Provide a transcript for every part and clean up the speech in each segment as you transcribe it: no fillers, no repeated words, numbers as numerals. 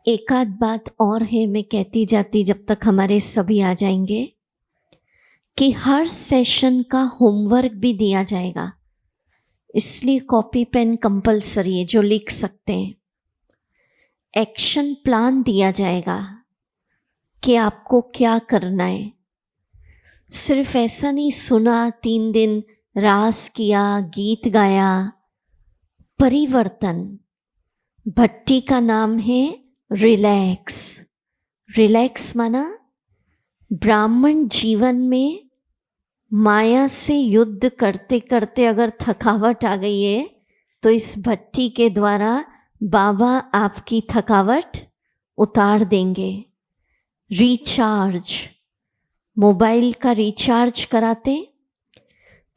एक आध बात और है, मैं कहती जाती जब तक हमारे सभी आ जाएंगे, कि हर सेशन का होमवर्क भी दिया जाएगा, इसलिए कॉपी पेन कंपलसरी है जो लिख सकते हैं। एक्शन प्लान दिया जाएगा कि आपको क्या करना है। सिर्फ ऐसा नहीं सुना, 3 दिन रास किया, गीत गाया। परिवर्तन। भट्टी का नाम है रिलैक्स। रिलैक्स माना ब्राह्मण जीवन में माया से युद्ध करते करते अगर थकावट आ गई है तो इस भट्टी के द्वारा बाबा आपकी थकावट उतार देंगे। रिचार्ज, मोबाइल का रिचार्ज कराते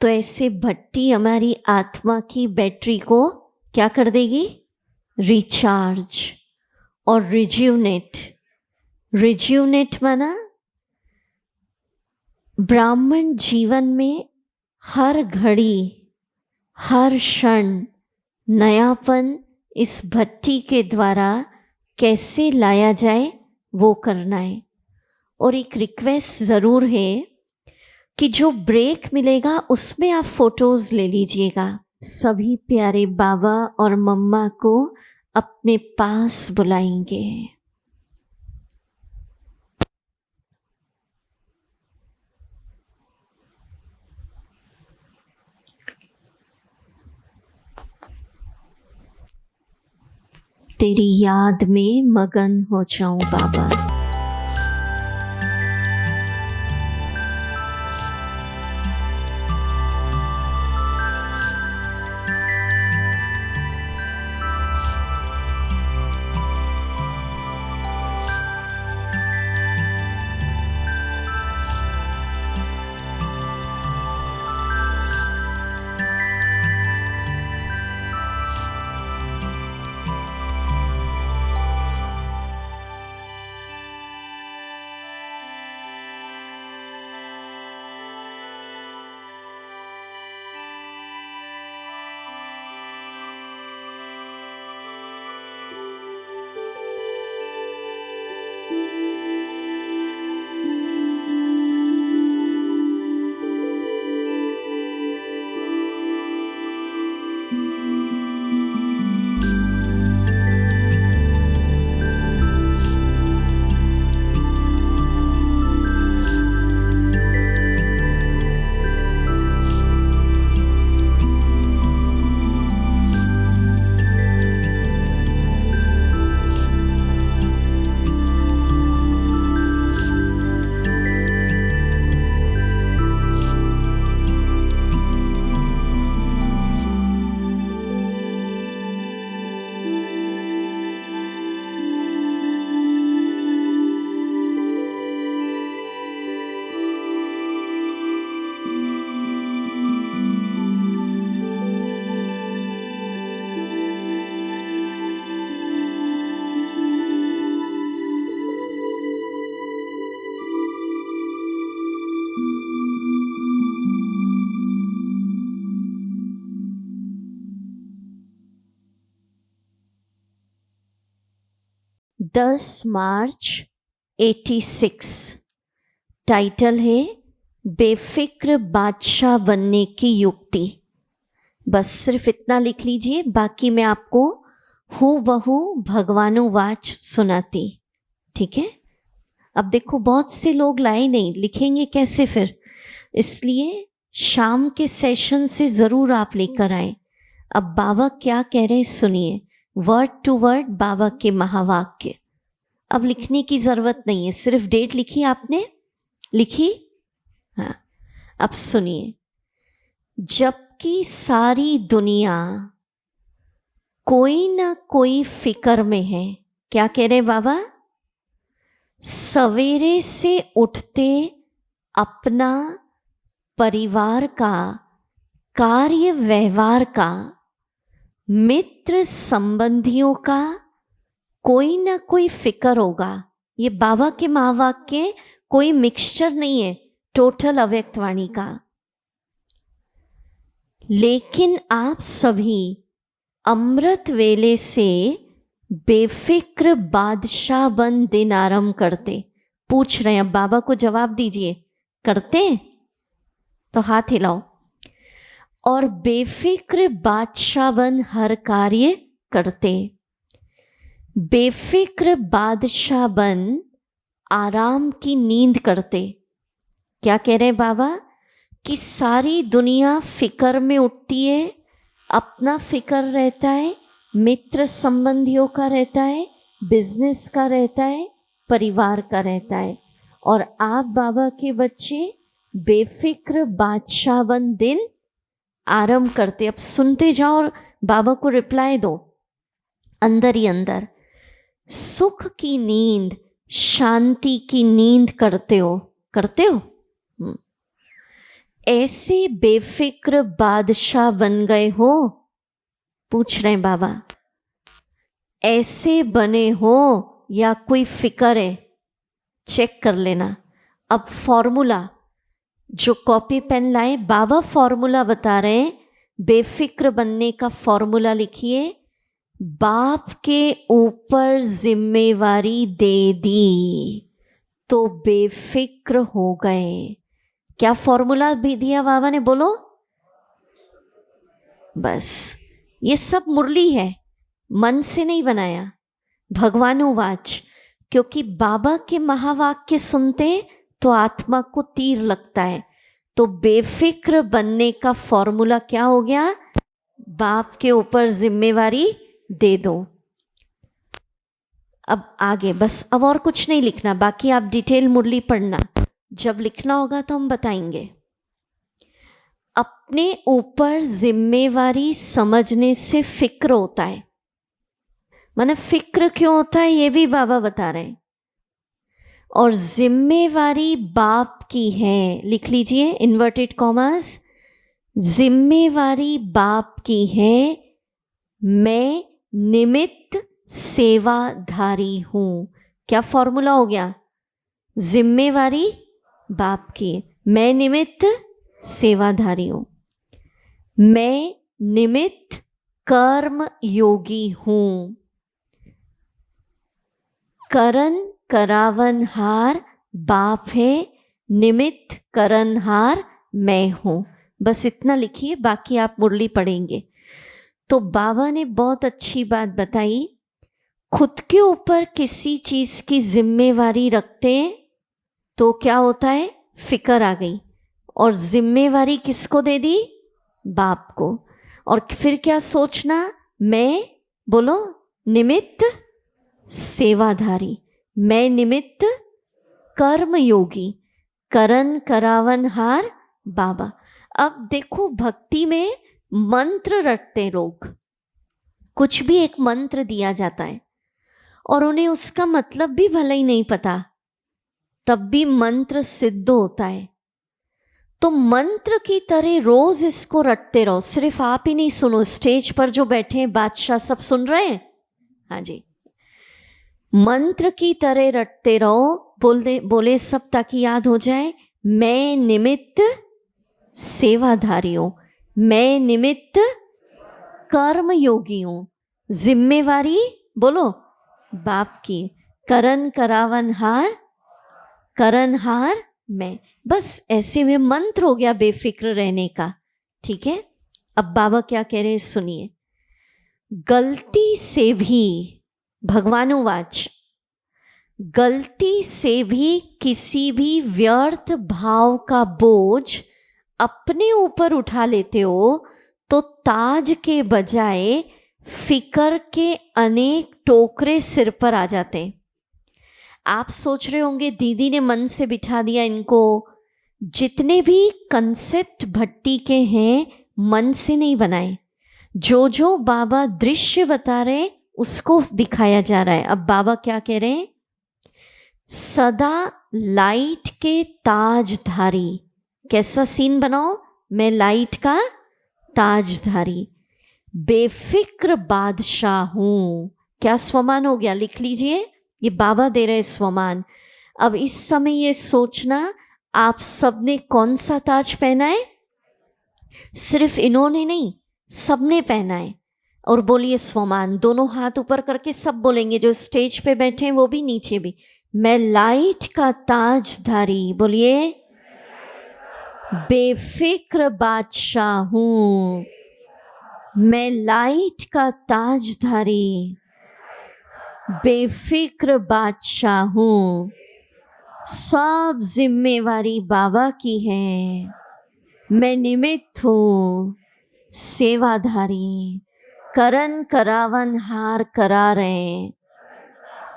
तो ऐसे भट्टी हमारी आत्मा की बैटरी को क्या कर देगी? रिचार्ज। और रिज्यूनेट, रिज्यूनेट माना ब्राह्मण जीवन में हर घड़ी हर क्षण नयापन इस भट्टी के द्वारा कैसे लाया जाए वो करना है। और एक रिक्वेस्ट ज़रूर है कि जो ब्रेक मिलेगा उसमें आप फोटोज़ ले लीजिएगा। सभी प्यारे बाबा और मम्मा को अपने पास बुलाएंगे। तेरी याद में मगन हो जाऊं बाबा। मार्च 86। टाइटल है बेफिक्र बादशाह बनने की युक्ति। बस सिर्फ इतना लिख लीजिए, बाकी मैं आपको हूबहू भगवानुवाच सुनाती। ठीक है। अब देखो बहुत से लोग लाए नहीं, लिखेंगे कैसे फिर, इसलिए शाम के सेशन से ज़रूर आप लेकर आए। अब बाबा क्या कह रहे हैं सुनिए, वर्ड टू वर्ड बाबा के महावाक्य। अब लिखने की ज़रूरत नहीं है, सिर्फ डेट लिखी आपने, लिखी? हाँ। अब सुनिए, जबकि सारी दुनिया कोई ना कोई फिक्र में है। क्या कह रहे बाबा? सवेरे से उठते अपना, परिवार का, कार्य व्यवहार का, मित्र संबंधियों का कोई ना कोई फिक्र होगा। ये बाबा के महावाक्य, कोई मिक्सचर नहीं है, टोटल अव्यक्तवाणी का। लेकिन आप सभी अमृत वेले से बेफिक्र बादशाह बन दिन आरंभ करते। पूछ रहे हैं, बाबा को जवाब दीजिए, करते? तो हाथ हिलाओ। और बेफिक्र बादशाह बन हर कार्य करते। बेफिक्र बादशाह बन आराम की नींद करते। क्या कह रहे हैं बाबा? कि सारी दुनिया फिक्र में उठती है, अपना फिक्र रहता है, मित्र संबंधियों का रहता है, बिजनेस का रहता है, परिवार का रहता है, और आप बाबा के बच्चे बेफिक्र बादशाह बन दिन आरंभ करते। अब सुनते जाओ और बाबा को रिप्लाई दो अंदर ही अंदर। सुख की नींद, शांति की नींद करते हो? करते हो? ऐसे बेफिक्र बादशाह बन गए हो? पूछ रहे हैं बाबा, ऐसे बने हो या कोई फिक्र है? चेक कर लेना। अब फॉर्मूला, जो कॉपी पेन लाए, बाबा फॉर्मूला बता रहे हैं। बेफिक्र बनने का फॉर्मूला लिखिए। बाप के ऊपर जिम्मेवारी दे दी तो बेफिक्र हो गए। क्या फॉर्मूला भी दिया बाबा ने? बोलो। बस ये सब मुरली है, मन से नहीं बनाया, भगवानुवाच। क्योंकि बाबा के महावाक्य सुनते तो आत्मा को तीर लगता है। तो बेफिक्र बनने का फॉर्मूला क्या हो गया? बाप के ऊपर जिम्मेवारी दे दो। अब आगे बस, अब और कुछ नहीं लिखना, बाकी आप डिटेल मुरली पढ़ना, जब लिखना होगा तो हम बताएंगे। अपने ऊपर जिम्मेवारी समझने से फिक्र होता है। माने फिक्र क्यों होता है ये भी बाबा बता रहे हैं। और जिम्मेवारी बाप की है, लिख लीजिए इन्वर्टेड कॉमास, जिम्मेवारी बाप की है, मैं निमित्त सेवाधारी हूं। क्या फॉर्मूला हो गया? जिम्मेवारी बाप की, मैं निमित्त सेवाधारी हूं, मैं निमित्त कर्म योगी हूं, करन करावनहार बाप है, निमित्त करनहार मैं हूं। बस इतना लिखिए, बाकी आप मुरली पढ़ेंगे। तो बाबा ने बहुत अच्छी बात बताई। खुद के ऊपर किसी चीज की जिम्मेवारी रखते हैं तो क्या होता है? फिक्र आ गई। और जिम्मेवारी किसको दे दी? बाप को। और फिर क्या सोचना? मैं, बोलो, निमित्त सेवाधारी, मैं निमित्त कर्मयोगी, करन करावनहार बाबा। अब देखो, भक्ति में मंत्र रटते लोग, कुछ भी एक मंत्र दिया जाता है और उन्हें उसका मतलब भी भले ही नहीं पता, तब भी मंत्र सिद्ध होता है। तो मंत्र की तरह रोज इसको रटते रहो। सिर्फ आप ही नहीं सुनो, स्टेज पर जो बैठे हैं बादशाह सब सुन रहे हैं। हाँ जी, मंत्र की तरह रटते रहो। बोले सब, ताकि याद हो जाए। मैं निमित्त सेवाधारी हूं, मैं निमित्त कर्म योगी हूं, जिम्मेवारी बोलो बाप की, करन करावनहार करनहार मैं। बस ऐसे में मंत्र हो गया बेफिक्र रहने का। ठीक है, अब बाबा क्या कह रहे हैं सुनिए। गलती से भी, भगवानुवाच, गलती से भी किसी भी व्यर्थ भाव का बोझ अपने ऊपर उठा लेते हो तो ताज के बजाय फिकर के अनेक टोकरे सिर पर आ जाते हैं। आप सोच रहे होंगे दीदी ने मन से बिठा दिया इनको। जितने भी कंसेप्ट भट्टी के हैं मन से नहीं बनाए, जो जो बाबा दृश्य बता रहे उसको दिखाया जा रहा है। अब बाबा क्या कह रहे हैं? सदा लाइट के ताजधारी। कैसा सीन बनाओ? मैं लाइट का ताजधारी, बेफिक्र बादशाह हूं। क्या स्वमान हो गया? लिख लीजिए, ये बाबा दे रहे स्वमान। अब इस समय ये सोचना, आप सबने कौन सा ताज पहना है? सिर्फ इन्होंने नहीं, सबने पहना है। और बोलिए स्वमान, दोनों हाथ ऊपर करके सब बोलेंगे, जो स्टेज पे बैठे हैं वो भी, नीचे भी। मैं लाइट का ताजधारी, बोलिए, बेफिक्र बादशाह हूं। मैं लाइट का ताजधारी, बेफिक्र बादशाह हूं। सब जिम्मेवारी बाबा की है, मैं निमित्त हूं सेवाधारी। करन करावन हार करा रहे।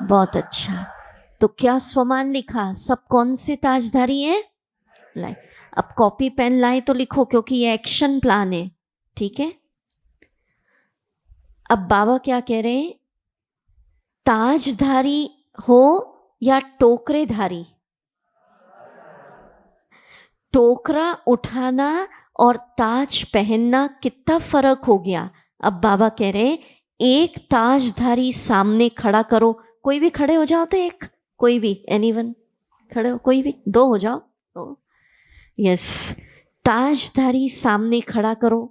बहुत अच्छा। तो क्या स्वमान लिखा? सब कौन से ताजधारी हैं? लाए। अब कॉपी पेन लाए तो लिखो, क्योंकि ये एक्शन प्लान है, ठीक है। अब बाबा क्या कह रहे हैं? ताजधारी हो या टोकरेधारी? टोकरा उठाना और ताज पहनना कितना फर्क हो गया। अब बाबा कह रहे हैं, एक ताजधारी सामने खड़ा करो। कोई भी खड़े हो जाओ तो एक, कोई भी, एनीवन खड़े हो, कोई भी, दो हो जाओ। यस, ताजधारी सामने खड़ा करो।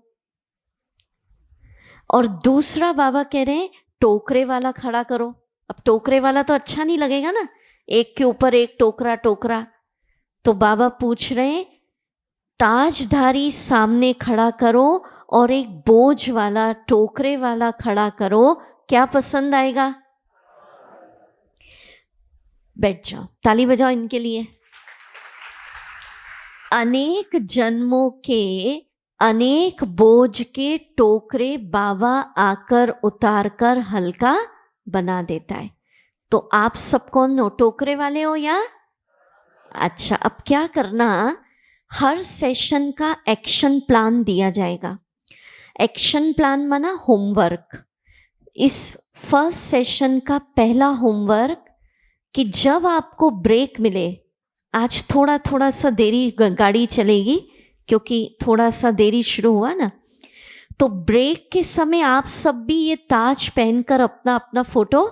और दूसरा बाबा कह रहे हैं, टोकरे वाला खड़ा करो। अब टोकरे वाला तो अच्छा नहीं लगेगा ना, एक के ऊपर एक टोकरा टोकरा। तो बाबा पूछ रहे हैं, ताजधारी सामने खड़ा करो और एक बोझ वाला टोकरे वाला खड़ा करो, क्या पसंद आएगा? बैठ जाओ, ताली बजाओ इनके लिए। अनेक जन्मों के अनेक बोझ के टोकरे बाबा आकर उतार कर हल्का बना देता है। तो आप सब कौन हो, टोकरे वाले हो या? अच्छा, अब क्या करना, हर सेशन का एक्शन प्लान दिया जाएगा। एक्शन प्लान माना होमवर्क। इस फर्स्ट सेशन का पहला होमवर्क कि जब आपको ब्रेक मिले, आज थोड़ा थोड़ा सा देरी गाड़ी चलेगी क्योंकि थोड़ा सा देरी शुरू हुआ ना, तो ब्रेक के समय आप सब भी ये ताज पहनकर अपना अपना फोटो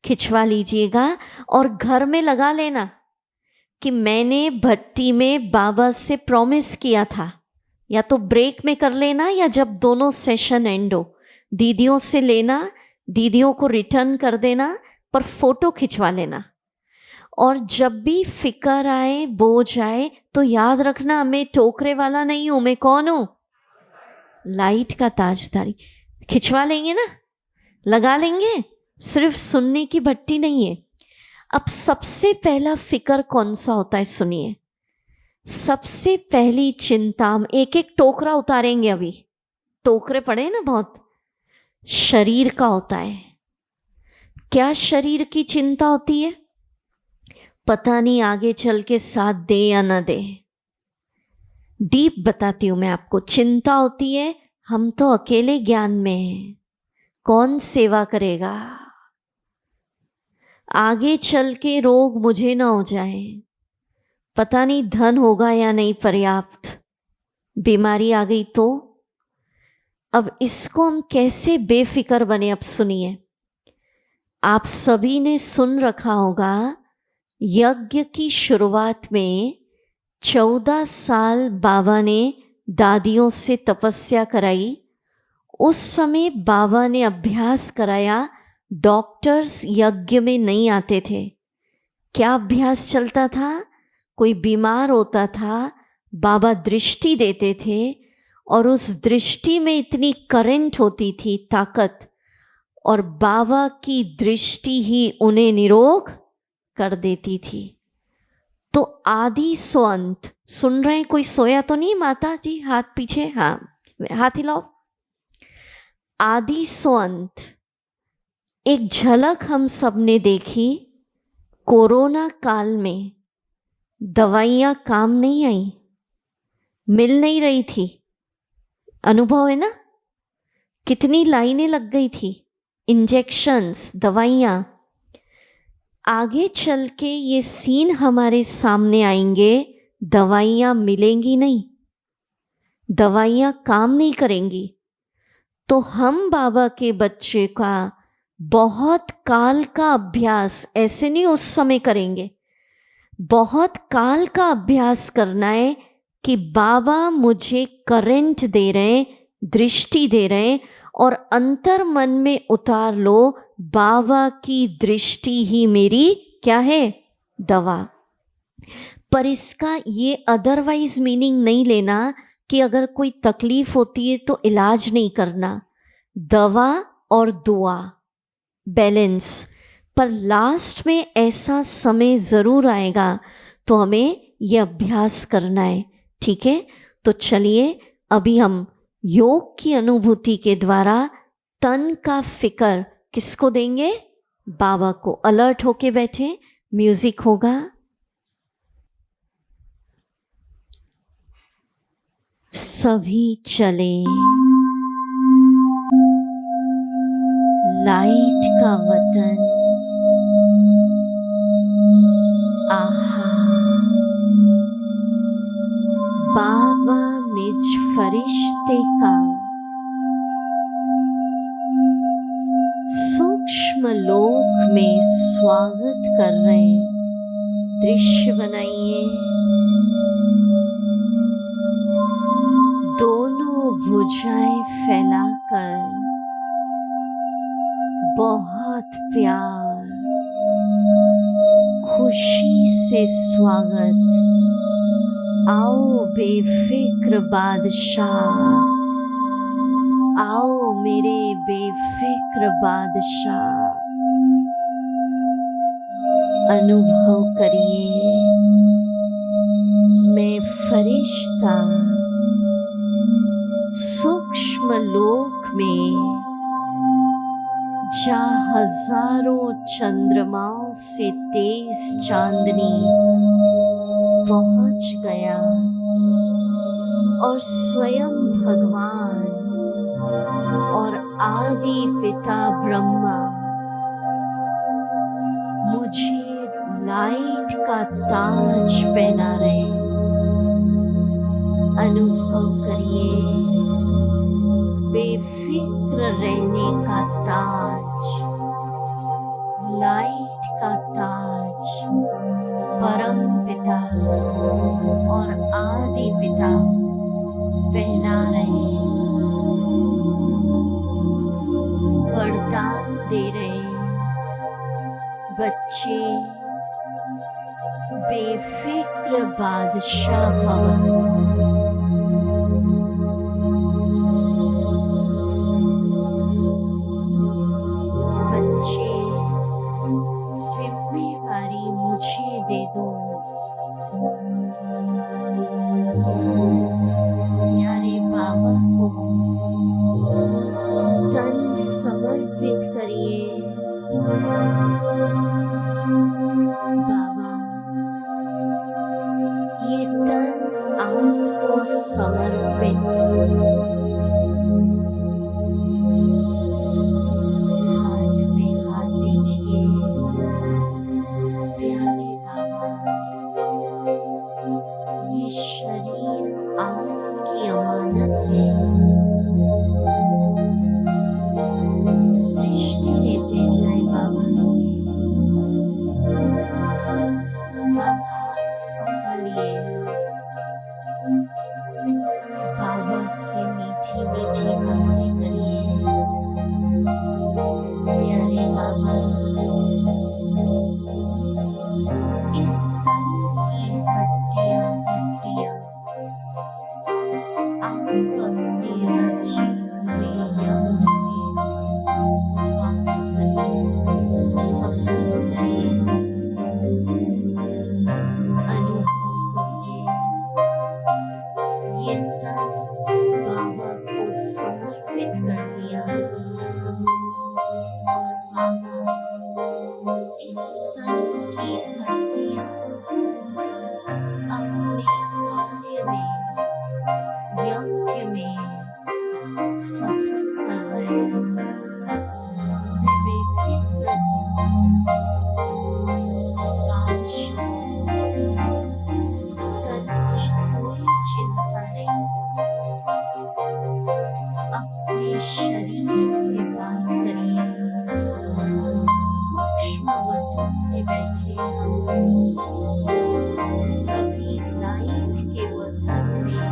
खिंचवा लीजिएगा और घर में लगा लेना कि मैंने भट्टी में बाबा से प्रॉमिस किया था। या तो ब्रेक में कर लेना या जब दोनों सेशन एंड हो, दीदियों से लेना, दीदियों को रिटर्न कर देना, पर फोटो खिंचवा लेना। और जब भी फिकर आए, बोझ आए, तो याद रखना मैं टोकरे वाला नहीं हूं, मैं कौन हूं? लाइट का ताजधारी। खिंचवा लेंगे ना, लगा लेंगे, सिर्फ सुनने की भट्टी नहीं है। अब सबसे पहला फिकर कौन सा होता है, सुनिए। सबसे पहली चिंता, एक एक टोकरा उतारेंगे, अभी टोकरे पड़े ना बहुत, शरीर का होता है। क्या शरीर की चिंता होती है? पता नहीं आगे चल के साथ दे या ना दे। डीप बताती हूं मैं आपको। चिंता होती है, हम तो अकेले ज्ञान में हैं, कौन सेवा करेगा, आगे चल के रोग मुझे ना हो जाए, पता नहीं धन होगा या नहीं पर्याप्त, बीमारी आ गई तो। अब इसको हम कैसे बेफिक्र बने? अब सुनिए, आप सभी ने सुन रखा होगा, यज्ञ की शुरुआत में 14 साल बाबा ने दादियों से तपस्या कराई। उस समय बाबा ने अभ्यास कराया, डॉक्टर्स यज्ञ में नहीं आते थे। क्या अभ्यास चलता था? कोई बीमार होता था, बाबा दृष्टि देते थे और उस दृष्टि में इतनी करंट होती थी, ताकत, और बाबा की दृष्टि ही उन्हें निरोग कर देती थी। तो आदि सो अंत, सुन रहे हैं? कोई सोया तो नहीं? माता जी हाथ पीछे, हाँ हाथ हिलाओ। आदि सो अंत एक झलक हम सब ने देखी। कोरोना काल में दवाइयाँ काम नहीं आई, मिल नहीं रही थी, अनुभव है ना? कितनी लाइनें लग गई थी, इंजेक्शंस, दवाइयाँ। आगे चल के ये सीन हमारे सामने आएंगे, दवाइयाँ मिलेंगी नहीं, दवाइयाँ काम नहीं करेंगी। तो हम बाबा के बच्चे का बहुत काल का अभ्यास, ऐसे नहीं उस समय करेंगे, बहुत काल का अभ्यास करना है कि बाबा मुझे करंट दे रहे हैं, दृष्टि दे रहे हैं, और अंतर मन में उतार लो, बाबा की दृष्टि ही मेरी क्या है, दवा। पर इसका ये अदरवाइज मीनिंग नहीं लेना कि अगर कोई तकलीफ होती है तो इलाज नहीं करना, दवा और दुआ बैलेंस। पर लास्ट में ऐसा समय ज़रूर आएगा तो हमें ये अभ्यास करना है, ठीक है। तो चलिए अभी हम योग की अनुभूति के द्वारा तन का फिक्र किसको देंगे, बाबा को। अलर्ट होके बैठे, म्यूजिक होगा। सभी चले, लाइट का वतन, आहा बाबा मुझ फरिश्ते का सूक्ष्म लोक में स्वागत कर रहे हैं। दृश्य बनाइए, दोनों भुजाएं फैलाकर बहुत प्यार खुशी से स्वागत। आओ बेफिक्र बादशाह, आओ मेरे बेफिक्र बादशाह। अनुभव करिए, मैं फरिश्ता सूक्ष्म लोक में जहाँ हजारों चंद्रमाओं से तेज चांदनी पहुंच गया और स्वयं भगवान और आदि पिता ब्रह्मा मुझे लाइट का ताज पहना रहे। अनुभव करिए, बेफिक्र रहने का ताज, लाइट का ताज परम पिता और आदि पिता पहना रहे, वरदान दे रहे। बच्चे बेफिक्र बादशाह भवन। जिम्मेवारी मुझे दे दो। प्यारे बाबा को तन समर्पित करिए। बाबा, ये तन आपको समर्पित। बाबा से मीठी मीठी बातें करिए। प्यारे बाबा, इस तन की हड्डियां हड्डियां आप अपने रची हुए यज्ञ में स्वाहा करिए, सफल करिए। समर्पित कर दिया और बाबा इस तन की हड्डियां अपने कार्य में, यज्ञ में सफल कर रहे हैं। मैं बेफिक्र बादशाह, तन की कोई चिंता नहीं। अपने शरीर से बात करिए। सूक्ष्म वतन में बैठे हम सभी लाइट के वतन में,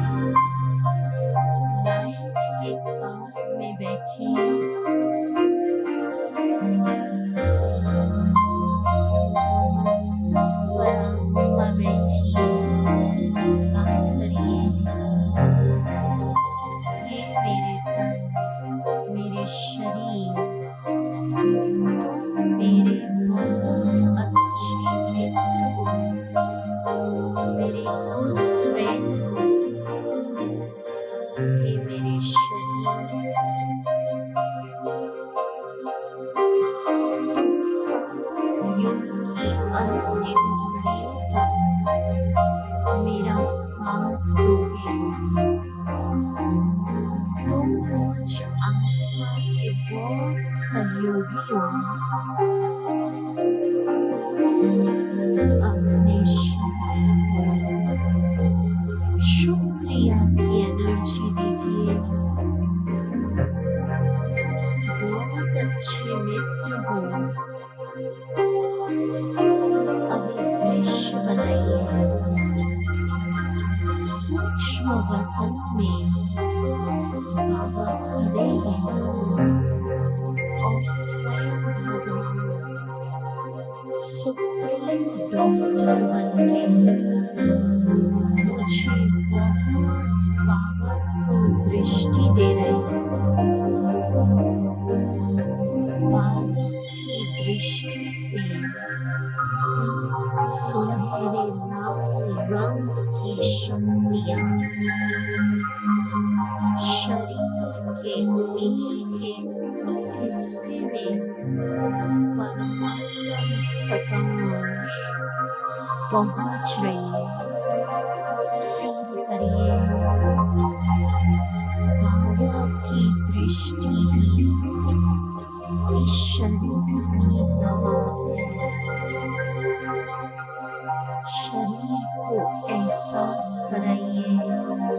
लाइट के कार में बैठे युग की अंतिम घड़ियों तक मेरा साथ दोगे। तुम मुझ आत्मा के बहुत सहयोगी हो। अपने शरीर को शुक्रिया की एनर्जी दीजिए। बहुत अच्छे मित्र हो। अभी दृश्य बनाइए। सूक्ष्म वतन में बाबा खड़े हैं और स्वयं भगवान सुप्रीम डॉक्टर बनके मुझे बहुत पावरफुल दृष्टि दे रहे हैं। बाबा की दृष्टि से सुनहरे लाल रंग की शक्तियां शरीर के एक एक हिस्से में परमात्म सकाश पहुंच रही है। फील करिए बाबा की दृष्टि ही इस शरीर की दवा है। शरीर को एहसास कराइए बाबा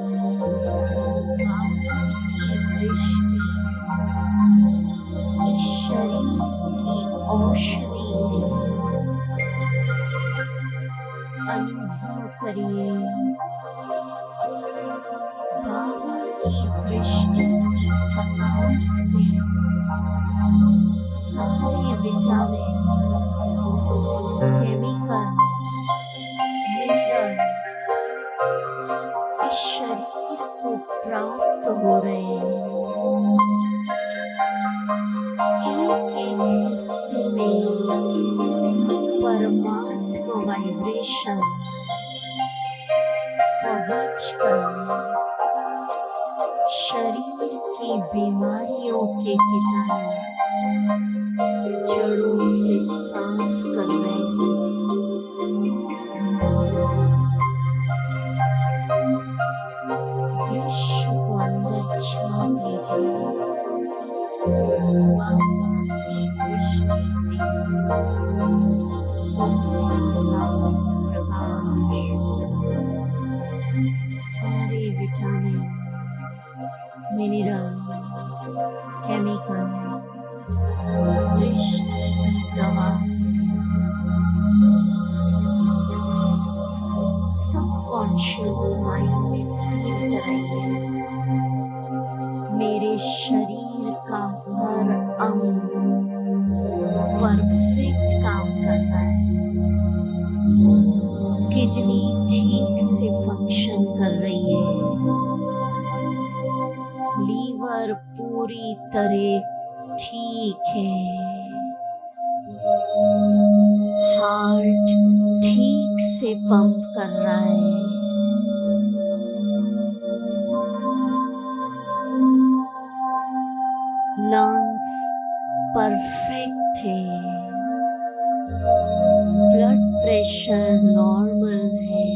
की दृष्टि इस शरीर की औषधि है। अनुभव करिए बाबा की दृष्टि की सकार से सारे विटामिन, केमिकल, मिनरल्स इस शरीर को प्राप्त हो रहे हैं। एक एक हिस्से में परमात्मा वाइब्रेशन पहुंचकर शरीर की बीमारियों के कीटाणु जड़ों से साफ कर रहे हैं। दृश्य को अंदर छाप लीजिए। बाबा की दृष्टि से सुनहरा लाल प्रकाश सारे विटामिन, मिनरल, केमिकल दृष्टि की दवा सबकॉन्शियस माइंड में फील कराइए। मेरे शरीर का हर अंग परफेक्ट काम कर रहा है। किडनी ठीक से फंक्शन कर रही है। लीवर पूरी तरह ठीक है। हार्ट ठीक से पंप कर रहा है। लंग्स परफेक्ट है। ब्लड प्रेशर नॉर्मल है।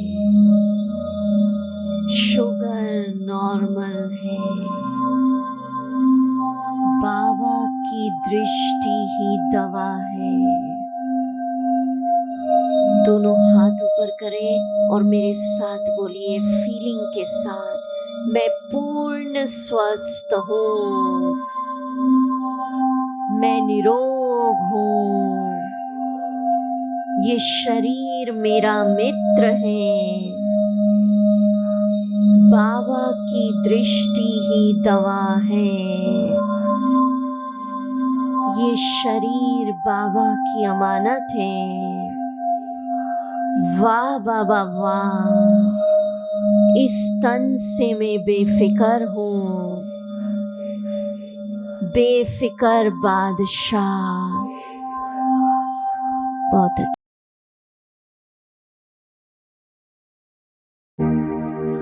शुगर नॉर्मल है। बाबा की दृष्टि ही दवा है। दोनों हाथ ऊपर करें और मेरे साथ बोलिए फीलिंग के साथ, मैं पूर्ण स्वस्थ हूँ, मैं निरोग हूँ, ये शरीर मेरा मित्र है। बाबा की दृष्टि ही दवा है। ये शरीर बाबा की अमानत है। वाह बाबा वाह, इस तन से मैं बेफिक्र हूँ, बेफिक्र बादशाह। बहुत अच्छा।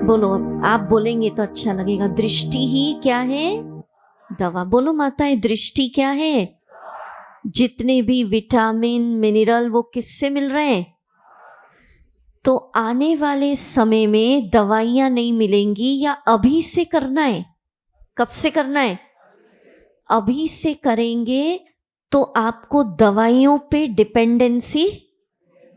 बोलो, आप बोलेंगे तो अच्छा लगेगा। दृष्टि ही क्या है? दवा। बोलो माताएं, दृष्टि क्या है? जितने भी विटामिन मिनरल वो किससे मिल रहे हैं? तो आने वाले समय में दवाइयाँ नहीं मिलेंगी, या अभी से करना है? कब से करना है? अभी से करेंगे तो आपको दवाइयों पे डिपेंडेंसी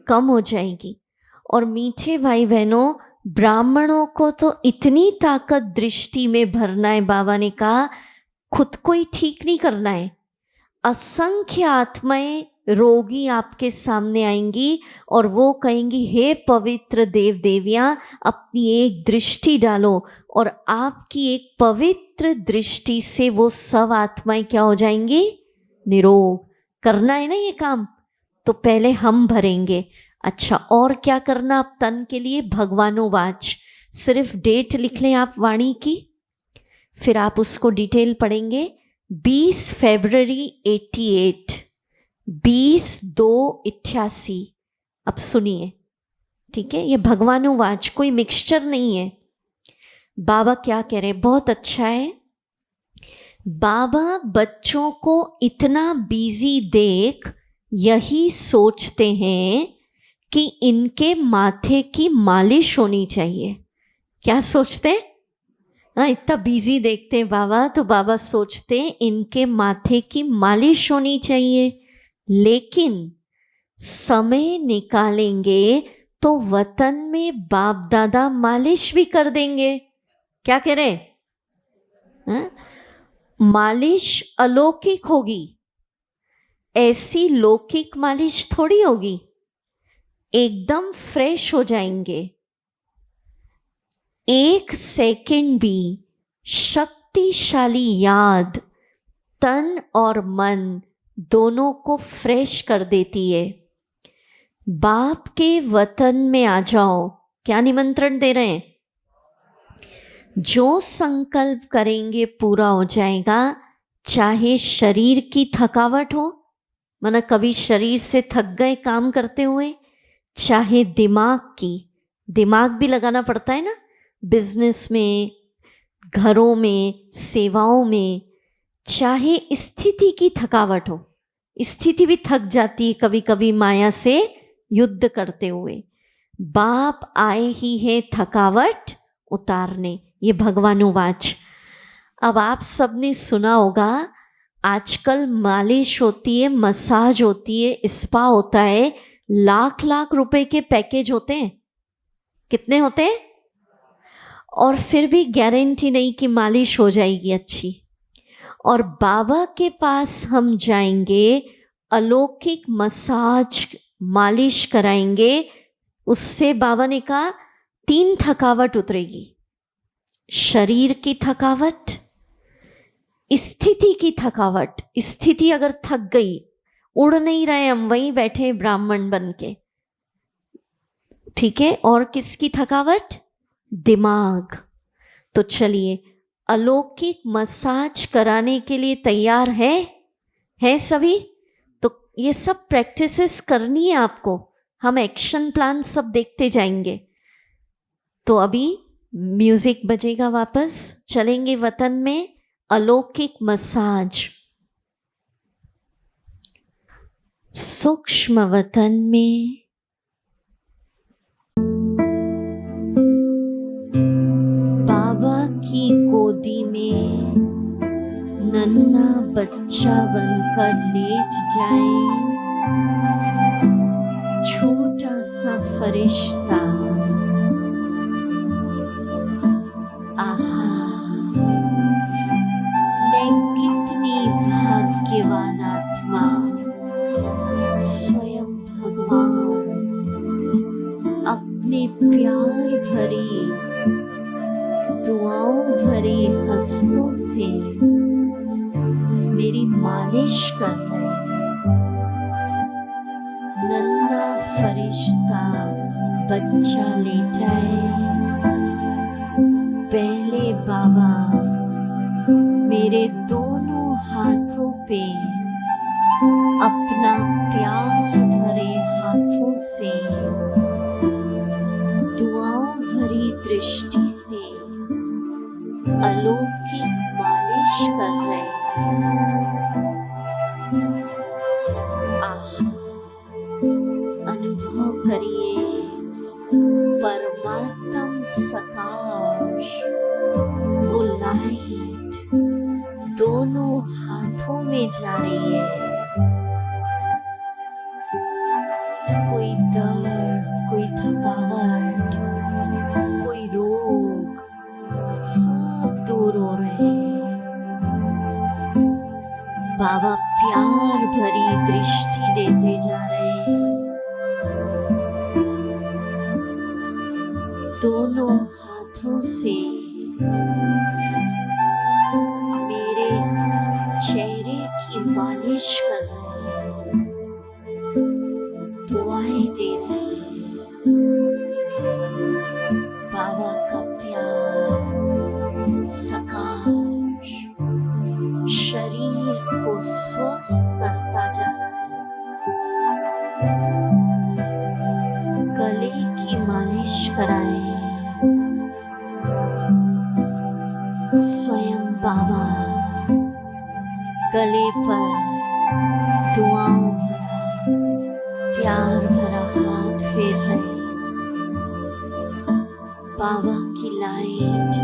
कम हो जाएगी। और मीठे भाई बहनों, ब्राह्मणों को तो इतनी ताकत दृष्टि में भरना है, बाबा ने कहा खुद को ही ठीक नहीं करना है। असंख्य आत्माएं रोगी आपके सामने आएंगी और वो कहेंगी, हे पवित्र देव देवियां, अपनी एक दृष्टि डालो, और आपकी एक पवित्र दृष्टि से वो सब आत्माएं क्या हो जाएंगी? निरोग। करना है ना ये काम, तो पहले हम भरेंगे। अच्छा, और क्या करना आप तन के लिए? भगवानोवाच। सिर्फ डेट लिख लें आप वाणी की, फिर आप उसको डिटेल पढ़ेंगे। 20 फरवरी 88, 20/2/88। अब सुनिए, ठीक है? ये भगवानोवाच, कोई मिक्सचर नहीं है। बाबा क्या कह रहे हैं, बहुत अच्छा है। बाबा बच्चों को इतना बिजी देख यही सोचते हैं कि इनके माथे की मालिश होनी चाहिए। क्या सोचते हैं? हाँ, इतना बिजी देखते हैं बाबा, तो बाबा सोचते हैं इनके माथे की मालिश होनी चाहिए। लेकिन समय निकालेंगे तो वतन में बाप दादा मालिश भी कर देंगे। क्या कह रहे? मालिश अलौकिक होगी, ऐसी लौकिक मालिश थोड़ी होगी। एकदम फ्रेश हो जाएंगे। 1 सेकंड भी शक्तिशाली याद तन और मन दोनों को फ्रेश कर देती है। बाप के वतन में आ जाओ, क्या निमंत्रण दे रहे हैं? जो संकल्प करेंगे पूरा हो जाएगा, चाहे शरीर की थकावट हो, माना कभी शरीर से थक गए काम करते हुए, चाहे दिमाग की, दिमाग भी लगाना पड़ता है ना, बिजनेस में, घरों में, सेवाओं में, चाहे स्थिति की थकावट हो, स्थिति भी थक जाती है कभी कभी माया से युद्ध करते हुए। बाप आए ही है थकावट उतारने, ये भगवानोवाच। अब आप सबने सुना होगा, आजकल मालिश होती है, मसाज होती है, स्पा होता है, लाख लाख रुपए के पैकेज होते हैं। कितने होते हैं? और फिर भी गारंटी नहीं कि मालिश हो जाएगी अच्छी। और बाबा के पास हम जाएंगे, अलौकिक मसाज मालिश कराएंगे, उससे बाबा ने कहा 3 थकावट उतरेगी। शरीर की थकावट, स्थिति की थकावट, स्थिति अगर थक गई, उड़ नहीं रहे हम, वहीं बैठे ब्राह्मण बन के, ठीक है? और किसकी थकावट? दिमाग। तो चलिए, अलौकिक मसाज कराने के लिए तैयार है सभी? तो ये सब प्रैक्टिसेस करनी है आपको, हम एक्शन प्लान सब देखते जाएंगे। तो अभी म्यूजिक बजेगा, वापस चलेंगे वतन में, अलौकिक मसाज। सूक्ष्म वतन में बाबा की गोदी में नन्हा बच्चा बनकर लेट जाए, छोटा सा फरिश्ता। आहा, मैं कितनी भाग्यवान आत्मा, स्वयं भगवान अपने प्यार भरी दुआओं भरे हस्तों से मेरी मालिश कर रहे हैं। नन्हा फरिश्ता बच्चा लेटा है, पहले बाबा मेरे दोनों हाथों पे अपना प्यार भरे हाथों से, दुआओं भरी दृष्टि से अलौकिक मालिश कर रहे हैं। करिए परमात्म सकाश, वो लाइट दोनों हाथों में जा रही है। कोई दर्द, कोई थकावट, कोई रोग, सब दूर हो रहे हैं। बाबा प्यार भरी दृष्टि देते जा रहे हैं। दोनों हाथों से मेरे चेहरे की मालिश कर रहे हैं, दुआएं दे रहे हैं। बाबा का प्यार सकाश शरीर को स्वस्थ करता जा रहा है। गले की मालिश कराएं। स्वयं बाबा गले पर दुआओं भरा, प्यार भरा हाथ फेर रहे। बाबा की लाइट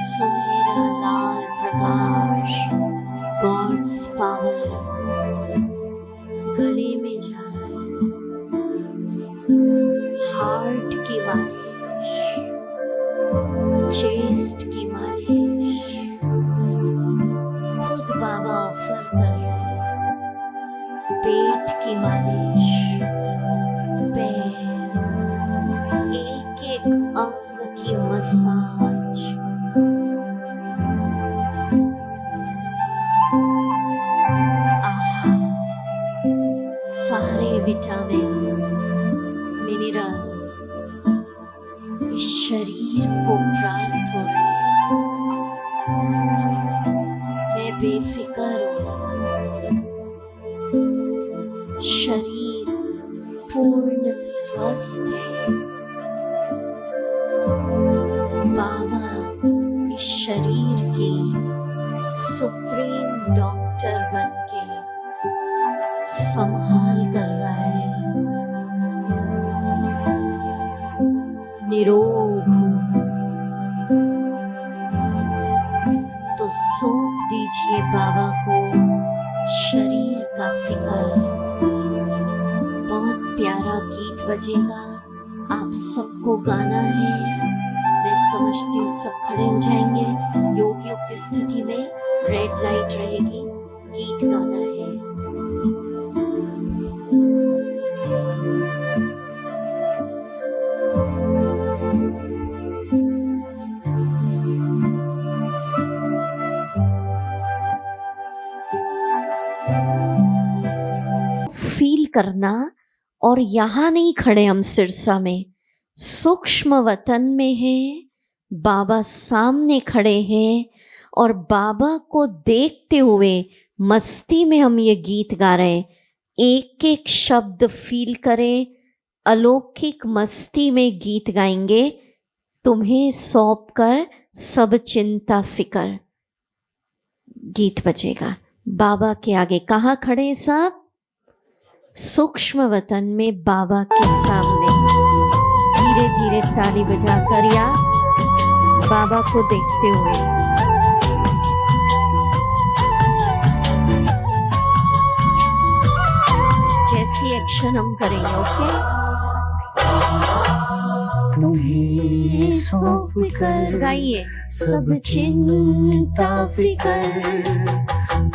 सुनहरा लाल प्रकाश, गॉड्स पावर गले में जा रहा है। हार्ट की मालिश, चेस्ट की मालिश खुद बाबा ऑफर कर रहे हैं। पेट की मालिश, पैर, एक एक अंग की मसाज। आहा, सारे विटामिन, मिनरल इस शरीर को प्राप्त हो रहे हैं। मैं बेफिक्र हूँ। शरीर पूर्ण स्वस्थ है। बाबा इस शरीर की सुप्रीम डॉक्टर बनके संभाल कर रहा है। निरोग हूँ तो सौंप दीजिए बाबा को शरीर का फिक्र। बहुत प्यारा गीत बजेगा, आप सबको गाना है। मैं समझती हूँ सब खड़े हो जाएंगे। योग युक्त स्थिति में रेड लाइट रहेगी, गीत गाना है। फील करना, और यहाँ नहीं खड़े हम सिरसा में, सूक्ष्म वतन में हैं। बाबा सामने खड़े हैं और बाबा को देखते हुए मस्ती में हम ये गीत गा रहे हैं। एक एक शब्द फील करें, अलौकिक मस्ती में गीत गाएंगे। तुम्हें सौंप कर सब चिंता फिकर, गीत बजेगा। बाबा के आगे कहाँ खड़े सब? सूक्ष्म वतन में बाबा के सामने। धीरे धीरे ताली बजाकर या बाबा को देखते हुए। जैसी एक्शन हम करेंगे, ओके? तुम्हें सौंप कर गाइए सब चिंता फिकर,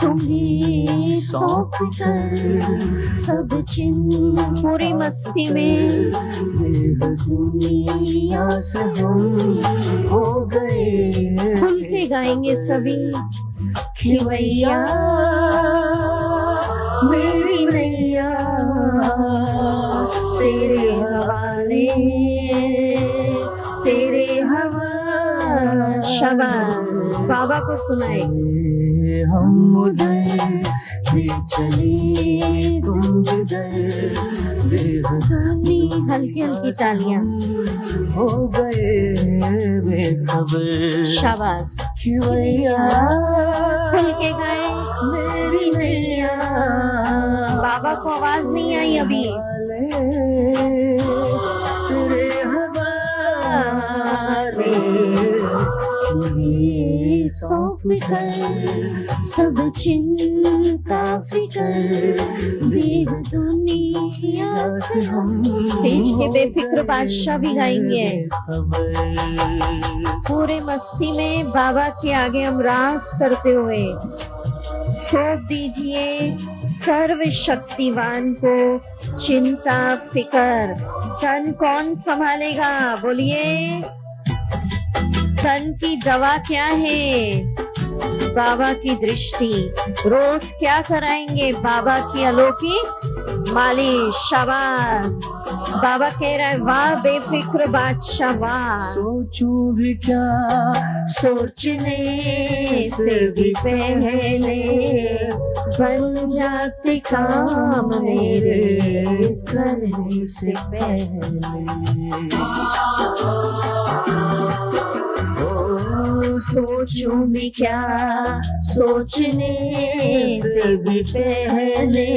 तुम्हें सौंप कर सब चिंता। पूरी मस्ती में दुनिया से हम हो गए। खुल के गाएंगे सभी। खिवैया मेरी नैया तेरे हवाले, तेरे हवा। शाबाश, बाबा को सुनाए। हम उधर भी चले तुम जिधर, बेखबरी। हल्की हल्की तालियां। हो गए बेखबर। शाबाश। खिवैया खुल के गाए मेरी नैया। बाबा को आवाज नहीं आई अभी। तेरे हवाले सौंप कर सब चिंता फिकर, देह दुनिया से हम। स्टेज के बेफिक्र बादशाह भी गाएंगे। पूरे मस्ती में बाबा के आगे हम रास करते हुए सौंप दीजिए सर्वशक्तिवान को चिंता फिकर। तन कौन संभालेगा? बोलिए, तन की दवा क्या है? बाबा की दृष्टि। रोज क्या कराएंगे? बाबा की अलौकिक मालिश। शाबाश। बाबा कह रहा है, वाह बेफिक्र बादशाह वाह। सोचूं भी क्या, सोचने से भी पहले बन जाते काम मेरे, करने से पहले। सोचूं भी क्या, सोचने से भी पहले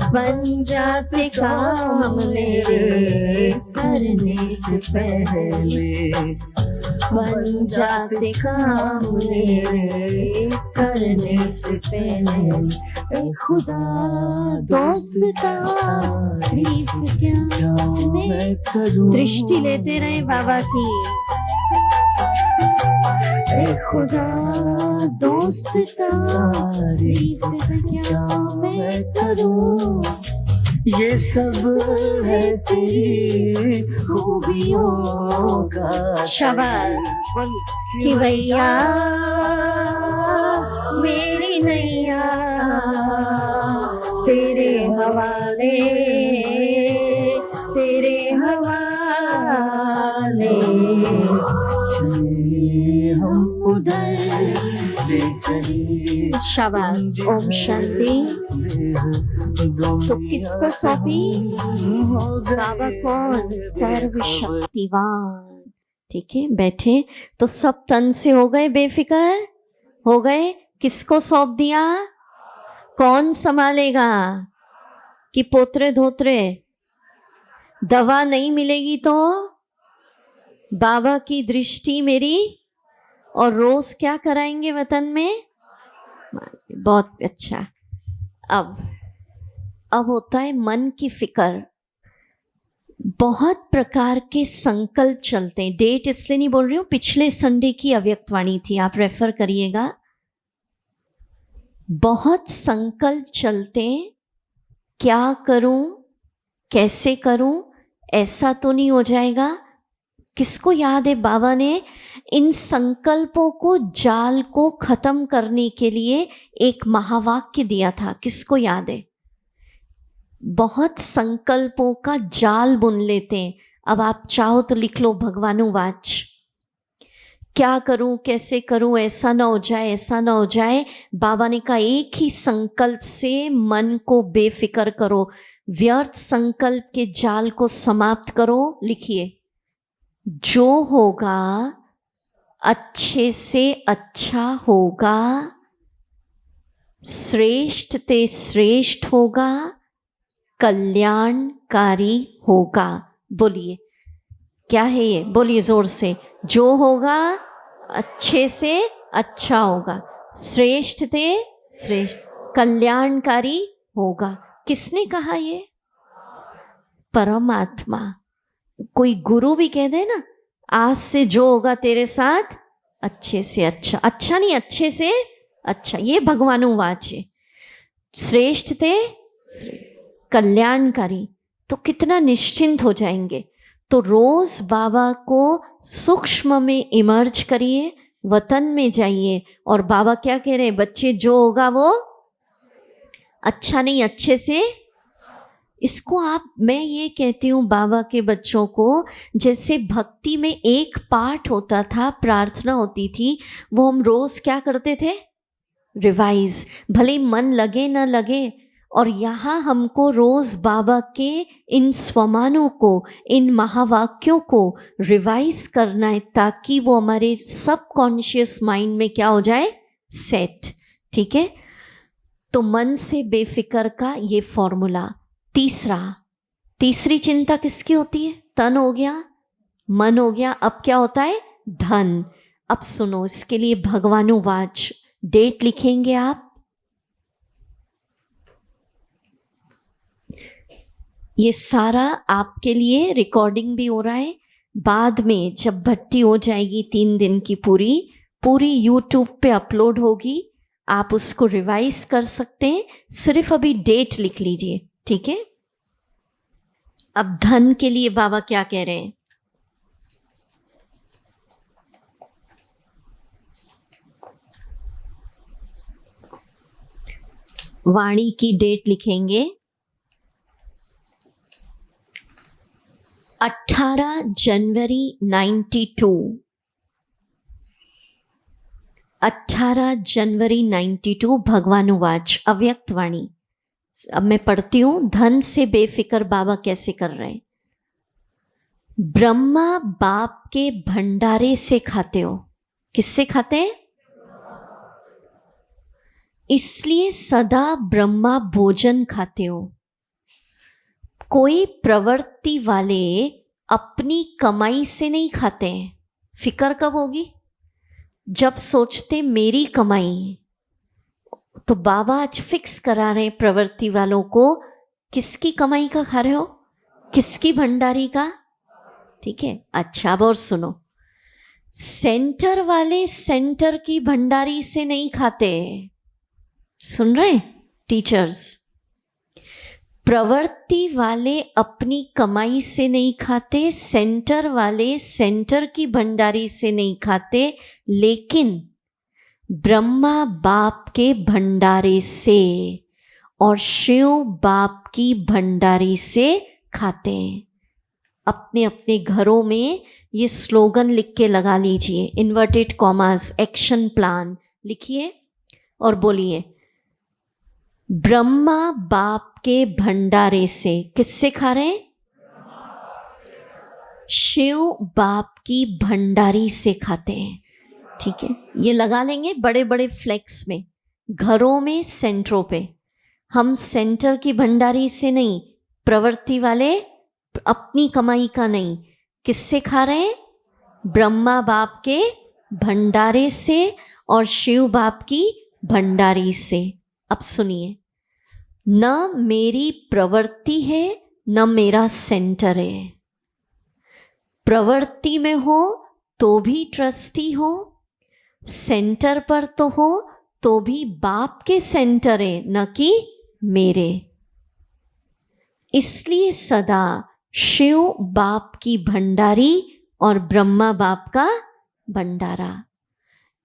बन जाते काम मेरे, करने से पहले बन जाते काम मेरे, करने से पहले। ए खुदा दोस्त तारीफ क्या मैं करूं। दृष्टि लेते रहे बाबा की। ए खुदा दोस्त तारीफ क्या मैं करूं। ये सब है तेरी खूबियों का। शाबाश। कि भैया मेरी नैया तेरे हवाले, तेरे हवाले। हम उधर ले चले। शाबाश। ओम शांति। तो किसको सौंपी? बाबा कौन? सर्वशक्तिवान। ठीक है, बैठे। तो सब तन से हो गए बेफिक्र? हो गए। किसको सौंप दिया? कौन संभालेगा? कि पोतरे धोतरे? दवा नहीं मिलेगी तो बाबा की दृष्टि मेरी। और रोज क्या कराएंगे वतन में? बहुत अच्छा। अब होता है मन की फिक्र। बहुत प्रकार के संकल्प चलते हैं। डेट इसलिए नहीं बोल रही हूँ, पिछले संडे की अव्यक्तवाणी थी, आप रेफर करिएगा। बहुत संकल्प चलते हैं, क्या करूं, कैसे करूं, ऐसा तो नहीं हो जाएगा। किसको याद है बाबा ने इन संकल्पों को, जाल को खत्म करने के लिए एक महावाक्य दिया था? किसको याद है? बहुत संकल्पों का जाल बुन लेते हैं। अब आप चाहो तो लिख लो भगवानुवाच। क्या करूं, कैसे करूं, ऐसा ना हो जाए, ऐसा ना हो जाए। बाबा ने कहा एक ही संकल्प से मन को बेफिक्र करो, व्यर्थ संकल्प के जाल को समाप्त करो। लिखिए, जो होगा अच्छे से अच्छा होगा, श्रेष्ठ ते श्रेष्ठ होगा, कल्याणकारी होगा। बोलिए, क्या है ये? बोलिए जोर से। जो होगा अच्छे से अच्छा होगा, श्रेष्ठ ते श्रेष्ठ, कल्याणकारी होगा। किसने कहा ये? परमात्मा। कोई गुरु भी कह दे ना, आज से जो होगा तेरे साथ अच्छे से अच्छा, अच्छा नहीं अच्छे से अच्छा, ये भगवानुवाच है। श्रेष्ठ ते कल्याणकारी, तो कितना निश्चिंत हो जाएंगे। तो रोज बाबा को सूक्ष्म में इमर्ज करिए, वतन में जाइए। और बाबा क्या कह रहे हैं? बच्चे जो होगा वो अच्छा नहीं अच्छे से। इसको आप, मैं ये कहती हूँ बाबा के बच्चों को, जैसे भक्ति में एक पाठ होता था, प्रार्थना होती थी, वो हम रोज क्या करते थे? रिवाइज, भले मन लगे ना लगे। और यहाँ हमको रोज बाबा के इन स्वमानों को, इन महावाक्यों को रिवाइज करना है, ताकि वो हमारे सबकॉन्शियस माइंड में क्या हो जाए? सेट। ठीक है। तो मन से बेफिक्र का ये फॉर्मूला। तीसरी चिंता किसकी होती है? तन हो गया, मन हो गया, अब क्या होता है? धन। अब सुनो, इसके लिए भगवानुवाच डेट लिखेंगे आप। ये सारा आपके लिए रिकॉर्डिंग भी हो रहा है। बाद में जब भट्टी हो जाएगी 3 दिन की पूरी यूट्यूब पे अपलोड होगी, आप उसको रिवाइज कर सकते हैं। सिर्फ अभी डेट लिख लीजिए, ठीक है? अब धन के लिए बाबा क्या कह रहे हैं? वाणी की डेट लिखेंगे 18 जनवरी 92। 18 जनवरी 92 भगवानुवाच अव्यक्त वाणी। अब मैं पढ़ती हूं। धन से बेफिक्र बाबा कैसे कर रहे हैं? ब्रह्मा बाप के भंडारे से खाते हो। किससे खाते हैं? इसलिए सदा ब्रह्मा भोजन खाते हो। कोई प्रवृत्ति वाले अपनी कमाई से नहीं खाते हैं। फिक्र कब होगी? जब सोचते मेरी कमाई। तो बाबा आज फिक्स करा रहे हैं प्रवृत्ति वालों को, किसकी कमाई का खा रहे हो? किसकी भंडारी का? ठीक है। अच्छा, अब और सुनो, सेंटर वाले सेंटर की भंडारी से नहीं खाते। सुन रहे टीचर्स? प्रवृत्ति वाले अपनी कमाई से नहीं खाते, सेंटर वाले सेंटर की भंडारी से नहीं खाते, लेकिन ब्रह्मा बाप के भंडारे से और शिव बाप की भंडारी से खाते हैं। अपने अपने घरों में ये स्लोगन लिख के लगा लीजिए, इन्वर्टेड कॉमास, एक्शन प्लान लिखिए और बोलिए, ब्रह्मा बाप के भंडारे से। किससे खा रहे हैं? शिव बाप की भंडारी से खाते हैं। ठीक है, ये लगा लेंगे बड़े बड़े फ्लेक्स में, घरों में, सेंटरों पे। हम सेंटर की भंडारी से नहीं, प्रवृत्ति वाले अपनी कमाई का नहीं, किससे खा रहे हैं? ब्रह्मा बाप के भंडारे से और शिव बाप की भंडारी से। अब सुनिए, न मेरी प्रवृत्ति है न मेरा सेंटर है। प्रवृत्ति में हो तो भी ट्रस्टी हो, सेंटर पर तो हो तो भी बाप के सेंटर है, न कि मेरे। इसलिए सदा शिव बाप की भंडारी और ब्रह्मा बाप का भंडारा।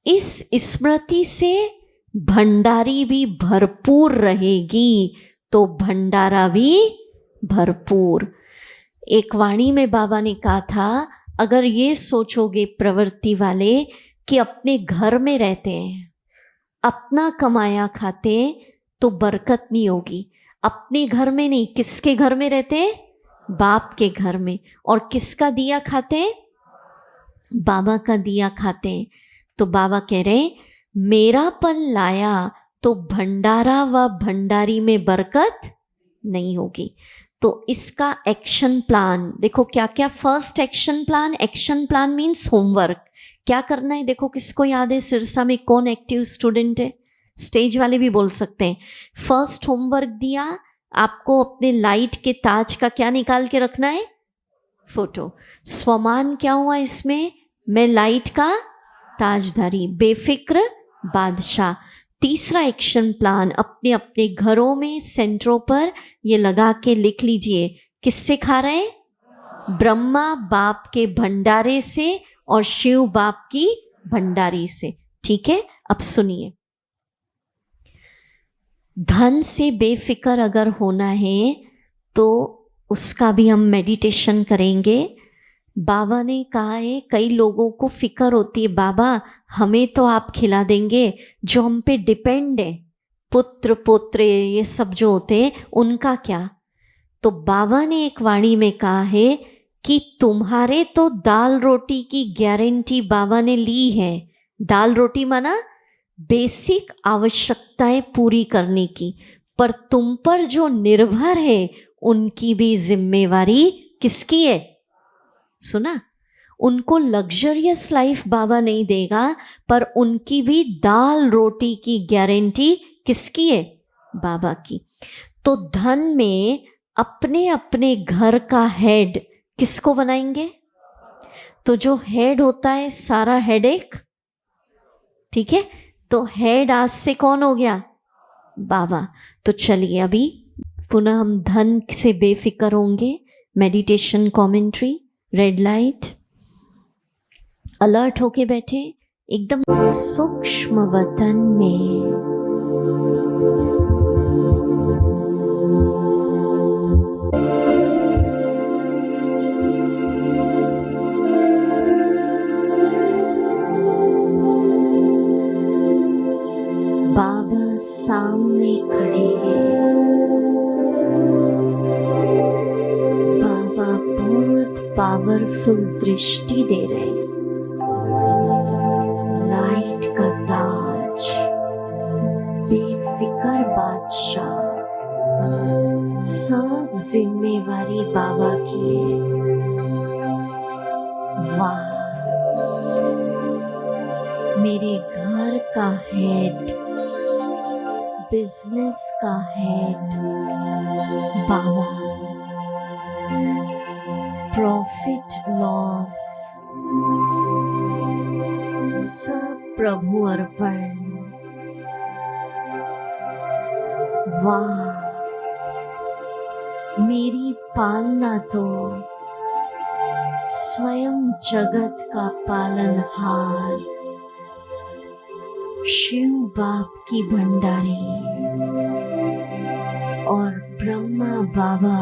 इस स्मृति से भंडारी भी भरपूर रहेगी तो भंडारा भी भरपूर। एक वाणी में बाबा ने कहा था, अगर ये सोचोगे प्रवृत्ति वाले कि अपने घर में रहते हैं, अपना कमाया खाते हैं, तो बरकत नहीं होगी। अपने घर में नहीं, किसके घर में रहते हैं? बाप के घर में। और किसका दिया खाते हैं? बाबा का दिया खाते हैं। तो बाबा कह रहे, मेरा पन लाया तो भंडारा व भंडारी में बरकत नहीं होगी। तो इसका एक्शन प्लान देखो क्या क्या। First action plan means homework. क्या करना है देखो, किसको याद है? सिरसा में कौन एक्टिव स्टूडेंट है? स्टेज वाले भी बोल सकते हैं। फर्स्ट होमवर्क दिया आपको, अपने लाइट के ताज का क्या निकाल के रखना है? फोटो। स्वमान क्या हुआ इसमें? मैं लाइट का ताजधारी, बेफिक्र बादशाह। तीसरा एक्शन प्लान, अपने अपने घरों में, सेंटरों पर ये लगा के लिख लीजिए, किससे खा रहे हैं? ब्रह्मा बाप के भंडारे से और शिव बाप की भंडारी से। ठीक है, अब सुनिए, धन से बेफिक्र अगर होना है तो उसका भी हम मेडिटेशन करेंगे। बाबा ने कहा है, कई लोगों को फिक्र होती है, बाबा हमें तो आप खिला देंगे, जो हम पे डिपेंड है, पुत्र पुत्र ये सब जो होते हैं, उनका क्या? तो बाबा ने एक वाणी में कहा है कि तुम्हारे तो दाल रोटी की गारंटी बाबा ने ली है। दाल रोटी माना बेसिक आवश्यकताएं पूरी करने की, पर तुम पर जो निर्भर है उनकी भी जिम्मेवारी किसकी है? सुना? उनको लग्जरियस लाइफ बाबा नहीं देगा, पर उनकी भी दाल रोटी की गारंटी किसकी है? बाबा की। तो धन में अपने अपने घर का हेड किसको बनाएंगे? तो जो हेड होता है सारा हेडेक, ठीक है, तो हेड आज से कौन हो गया? बाबा। तो चलिए अभी पुनः हम धन से बेफिक्र होंगे। Meditation commentary, red light, alert होके बैठे एकदम सूक्ष्म वतन में। बाबा सामने खड़े हैं। बाबा बहुत पावरफुल दृष्टि दे रहे हैं। लाइट का ताज, बेफिक्र बादशाह, सब जिम्मेवारी बाबा की है। वाह, मेरे घर का हेड, बिजनेस का हेड बाबा, प्रॉफिट लॉस सब प्रभु अर्पण। वाह, मेरी पालना तो स्वयं जगत का पालनहार शिव बाप की भंडारी और ब्रह्मा बाबा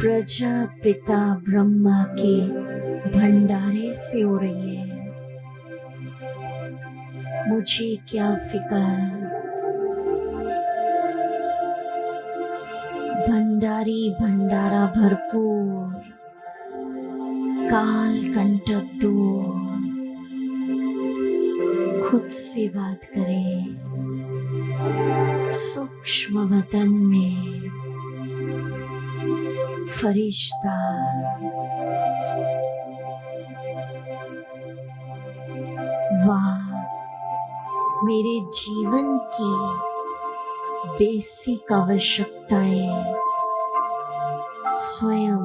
प्रजापिता ब्रह्मा के भंडारे से हो रही है। मुझे क्या फिक्र, भंडारी भंडारा भरपूर, काल कंटक दूर। खुद से बात करें सूक्ष्म वतन में। फरिश्ता, वाह, मेरे जीवन की बेसिक आवश्यकताएं स्वयं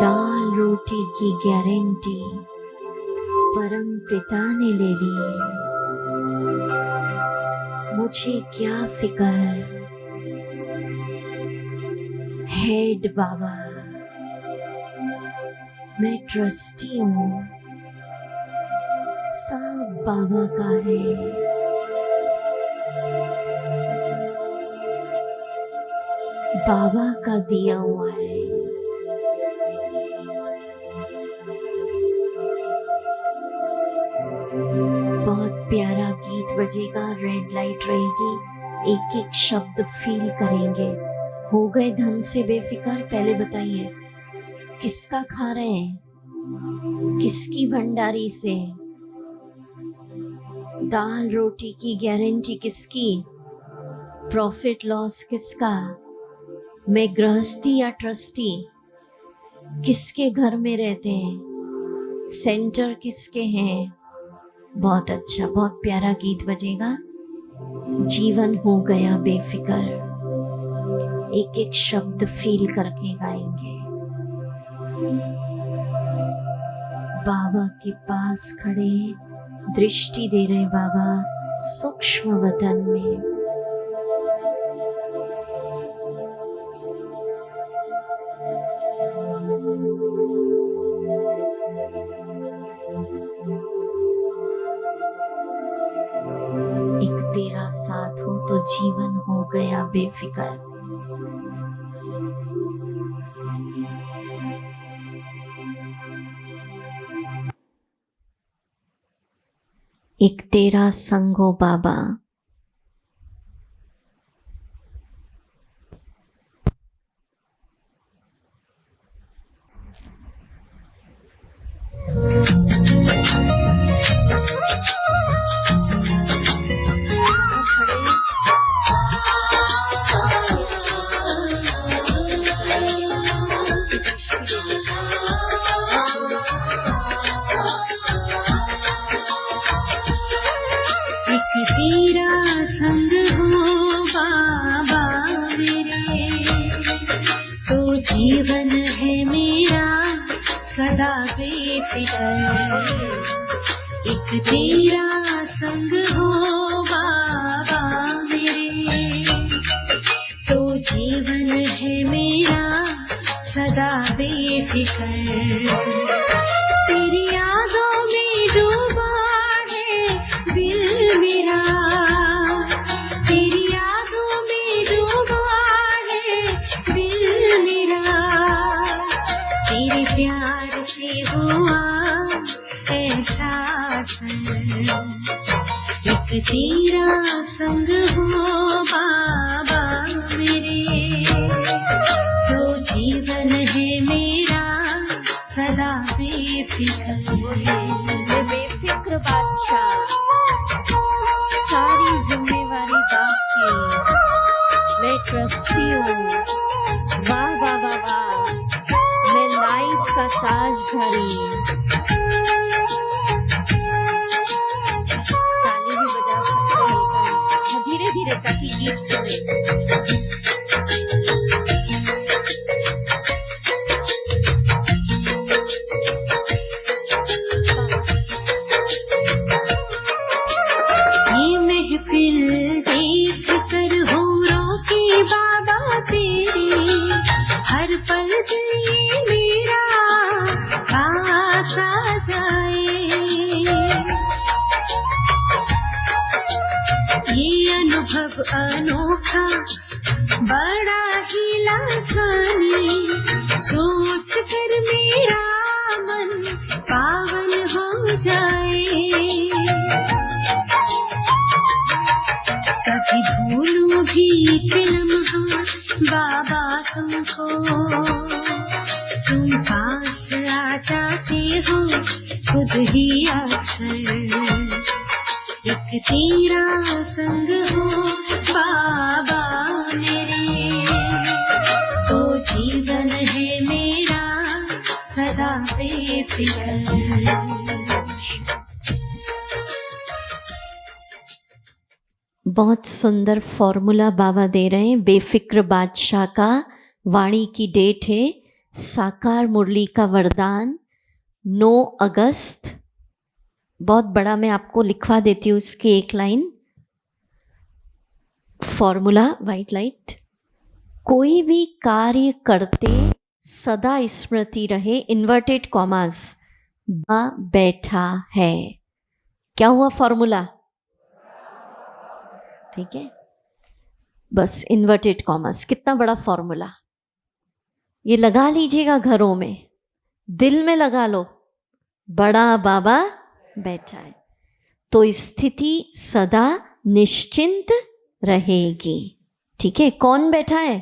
दाल रोटी की गारंटी परम पिता ने ले ली। मुझे क्या फिक्र, हेड बाबा, मैं ट्रस्टी हूँ, सब बाबा का है। बाबा का दिया हुआ है। बहुत प्यारा गीत बजेगा, रेड लाइट रहेगी, एक एक शब्द फील करेंगे। हो गए धन से बेफिक्र? पहले बताइए किसका खा रहे हैं? किसकी भंडारी से? दाल रोटी की गारंटी किसकी? प्रॉफिट लॉस किसका? मैं गृहस्थी या ट्रस्टी? किसके घर में रहते हैं? सेंटर किसके हैं? बहुत अच्छा, बहुत प्यारा गीत बजेगा। जीवन हो गया बेफिक्र, एक एक शब्द फील करके गाएंगे। बाबा के पास खड़े दृष्टि दे रहे बाबा सूक्ष्म वतन में। एक तेरा साथ हो तो जीवन हो गया बेफिक्र। एक तेरा संग हो बाबा। दृष्टि देते जाए। दोनों हाथ ऐसे। एक तेरा संग हो बाबा मेरे, तो जीवन है मेरा सदा बेफिक्र। एक तेरा संग हो बाबा मेरे, तो जीवन है मेरा सदा बेफिक्र। तेरी यादों में डूबा है दिल मेरा, तेरी यादों में डूबा है दिल मेरा। तेरे प्यार से हुआ ऐसा एक तेरा संग हो बाबा मेरे, तो जीवन है मेरा सदा बेफिक्र। बोलिए मैं बेफिक्र बादशाह, सारी जिम्मेवारी बाप की, मैं ट्रस्टी हूँ। वाह वाह वाह वाह, मैं नाइट का ताजधारी। ताली भी बजा सकते हैं हल्का, धीरे धीरे, ताकि गीत सुने। ये महफिल देख कर हो रोकी बाबा तेरी, हर पल ये मेरा पास आ जाए। ये अनुभव अनोखा बड़ा ही लासानी, सोच कर मेरा मन पावन हो जाए। कभी भूलूं भी लम्हा बाबा तुमको, तुम पास आ जाते हो खुद ही अक्सर। एक तेरा संग हो बाबा मेरे, तो जीवन है मेरा सदा बेफिक्र। बहुत सुंदर फॉर्मूला बाबा दे रहे हैं। बेफिक्र बादशाह का वाणी की डेट है, साकार मुरली का वरदान 9 अगस्त। बहुत बड़ा, मैं आपको लिखवा देती हूँ इसकी एक लाइन। Formula, white light. कोई भी कार्य करते सदा स्मृति रहे, इन्वर्टेड कॉमास, बा बैठा है। क्या हुआ फॉर्मूला? ठीक है, बस इन्वर्टेड कॉमर्स। कितना बड़ा फॉर्मूला, ये लगा लीजिएगा घरों में, दिल में लगा लो। बड़ा बाबा बैठा है, तो स्थिति सदा निश्चिंत रहेगी। ठीक है, कौन बैठा है?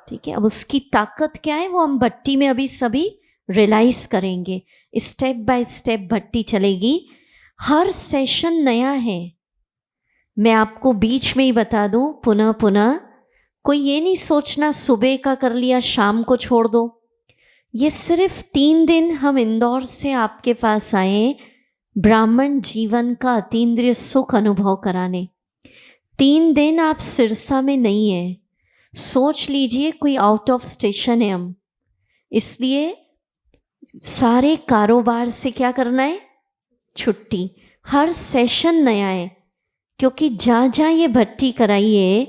ठीक है, अब उसकी ताकत क्या है वो हम भट्टी में अभी सभी रियलाइज करेंगे। स्टेप बाय स्टेप भट्टी चलेगी। हर सेशन नया है। मैं आपको बीच में ही बता दूं पुनः पुनः, कोई ये नहीं सोचना सुबह का कर लिया शाम को छोड़ दो। ये सिर्फ 3 दिन हम इंदौर से आपके पास आए ब्राह्मण जीवन का अतीन्द्रिय सुख अनुभव कराने। 3 दिन आप सिरसा में नहीं है, सोच लीजिए कोई आउट ऑफ स्टेशन है हम। इसलिए सारे कारोबार से क्या करना है? छुट्टी। हर सेशन नया है, क्योंकि जहाँ जहाँ ये भट्टी कराई है,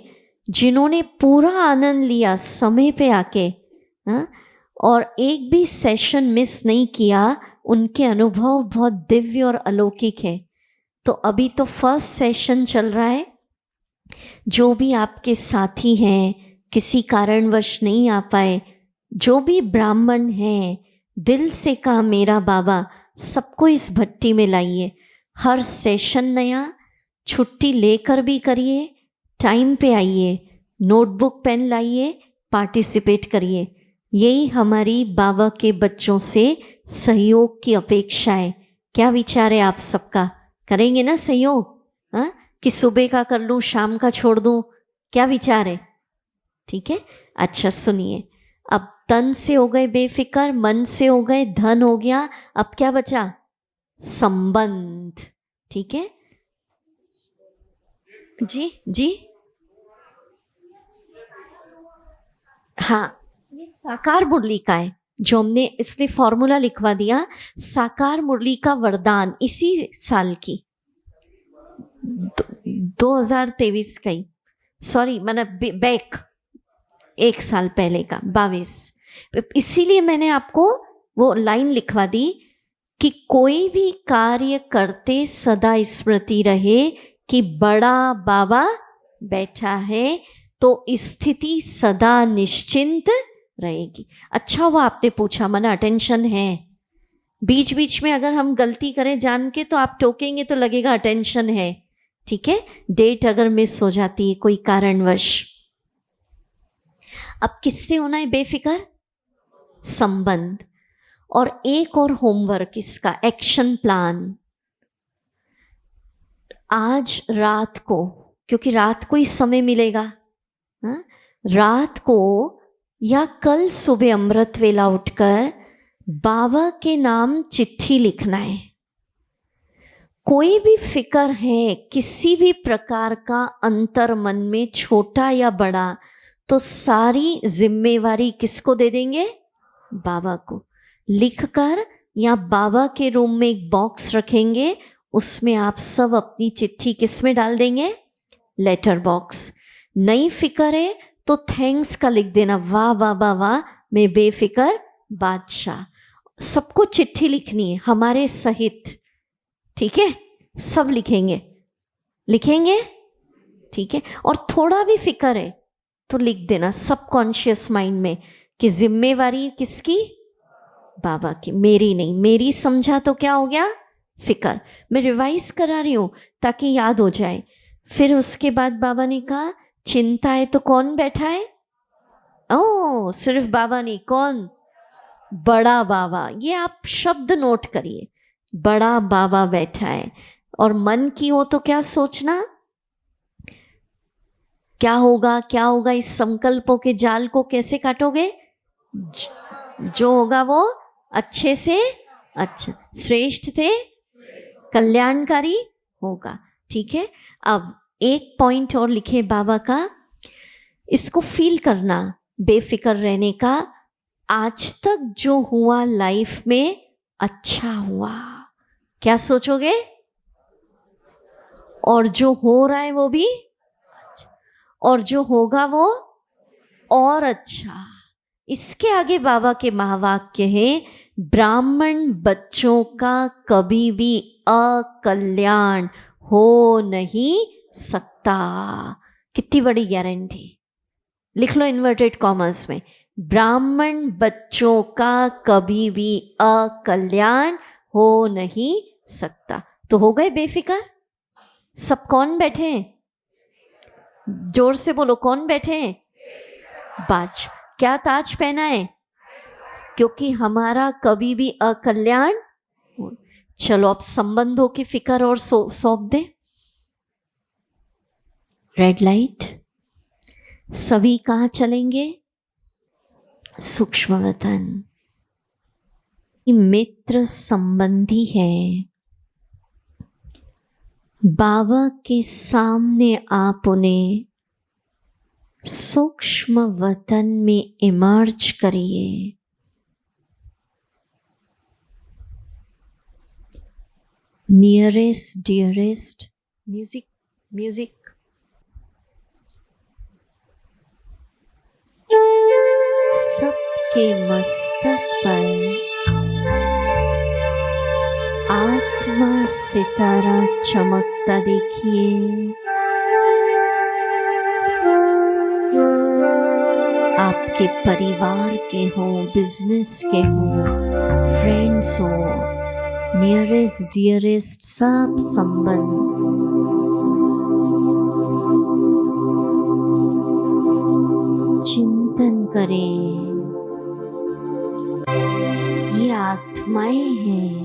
जिन्होंने पूरा आनंद लिया समय पे आके, और एक भी सेशन मिस नहीं किया, उनके अनुभव बहुत दिव्य और अलौकिक है। तो अभी तो फर्स्ट सेशन चल रहा है। जो भी आपके साथी हैं, किसी कारणवश नहीं आ पाए, जो भी ब्राह्मण हैं, दिल से कहा मेरा बाबा सबको इस भट्टी में लाइए। हर सेशन नया, छुट्टी लेकर भी करिए, टाइम पे आइए, नोटबुक पेन लाइए, पार्टिसिपेट करिए। यही हमारी बाबा के बच्चों से सहयोग की अपेक्षा है। क्या विचार है आप सबका? करेंगे ना सहयोग? हाँ, कि सुबह का कर लूँ शाम का छोड़ दूँ? क्या विचार है? ठीक है, अच्छा सुनिए। अब तन से हो गए बेफिक्र, मन से हो गए, धन हो गया, अब क्या बचा? संबंध। ठीक है जी जी। हाँ, ये साकार मुरली का है जो हमने इसलिए फॉर्मूला लिखवा दिया, साकार मुरली का वरदान, इसी साल की 2023 का ही, सॉरी मतलब बैक एक साल पहले का 22। इसीलिए मैंने आपको वो लाइन लिखवा दी कि कोई भी कार्य करते सदा स्मृति रहे कि बड़ा बाबा बैठा है, तो स्थिति सदा निश्चिंत रहेगी। अच्छा हुआ आपने पूछा, मन अटेंशन है। बीच बीच में अगर हम गलती करें जान के तो आप टोकेंगे तो लगेगा अटेंशन है, ठीक है। डेट अगर मिस हो जाती है कोई कारणवश। अब किससे होना है बेफिक्र? संबंध। और एक और होमवर्क इसका, एक्शन प्लान। आज रात को, क्योंकि रात को ही समय मिलेगा, रात को या कल सुबह अमृत वेला उठकर बाबा के नाम चिट्ठी लिखना है। कोई भी फिक्र है किसी भी प्रकार का अंतर मन में, छोटा या बड़ा, तो सारी जिम्मेवारी किसको दे देंगे? बाबा को। लिखकर या बाबा के रूम में एक बॉक्स रखेंगे, उसमें आप सब अपनी चिट्ठी किस में डाल देंगे? Letter box. नई फिक्र है तो थैंक्स का लिख देना, वाह वाह वाह वाह, मैं बेफिक्र बादशाह। सबको चिट्ठी लिखनी है हमारे सहित, ठीक है। सब लिखेंगे, लिखेंगे, ठीक है। और थोड़ा भी फिक्र है तो लिख देना सबकॉन्शियस माइंड में कि जिम्मेवारी किसकी? बाबा की, मेरी नहीं। मेरी समझा तो क्या हो गया? फिक्र। मैं रिवाइज करा रही हूं ताकि याद हो जाए। फिर उसके बाद बाबा ने कहा चिंता है तो कौन बैठा है? ओ, सिर्फ बाबा नहीं, कौन? बड़ा बाबा। ये आप शब्द नोट करिए, बड़ा बाबा बैठा है। और मन की हो तो क्या सोचना? क्या होगा, क्या होगा? इस संकल्पों के जाल को कैसे काटोगे? जो होगा वो अच्छे से अच्छा, श्रेष्ठ थे, कल्याणकारी होगा, ठीक है। अब एक पॉइंट और लिखे बाबा का, इसको फील करना, बेफिक्र रहने का। आज तक जो हुआ लाइफ में अच्छा हुआ, क्या सोचोगे? और जो हो रहा है वो भी अच्छा, और जो होगा वो और अच्छा। इसके आगे बाबा के महावाक्य है, ब्राह्मण बच्चों का कभी भी अकल्याण हो नहीं सकता। कितनी बड़ी गारंटी। लिख लो इन्वर्टेड कॉमर्स में, ब्राह्मण बच्चों का कभी भी अकल्याण हो नहीं सकता। तो हो गए बेफिक्र? सब कौन बैठे हैं? जोर से बोलो, कौन बैठे हैं? बाज। क्या ताज पहना है? क्योंकि हमारा कभी भी अकल्याण। चलो अब संबंधों की फिक्र और सौंप दे। Red light. सभी कहाँ चलेंगे? सूक्ष्म वतन। मित्र संबंधी है, बाबा के सामने आप उन्हें सूक्ष्म वतन में इमर्ज करिए। Nearest dearest, music music. सबके मस्तक पर आत्मा सितारा चमकता देखिए। आपके परिवार के हो, बिजनेस के हो, फ्रेंड्स हो, नियरेस्ट डियरेस्ट, सब संबंध चिंतन करें। ये आत्माएं हैं,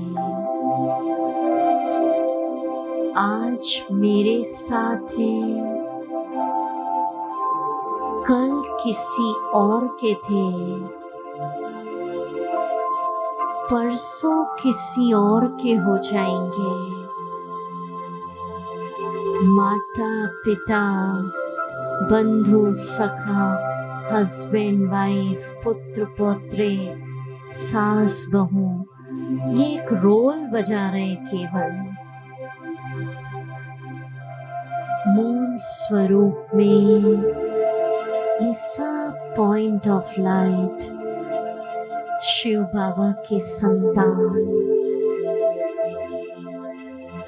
आज मेरे साथ हैं, कल किसी और के थे, परसों किसी और के हो जाएंगे। माता पिता, बंधु सखा, हस्बैंड वाइफ, पुत्र पौत्रे, सास बहू, ये एक रोल बजा रहे केवल। मूल स्वरूप में ये सब पॉइंट ऑफ लाइट शिव बाबा की संतान,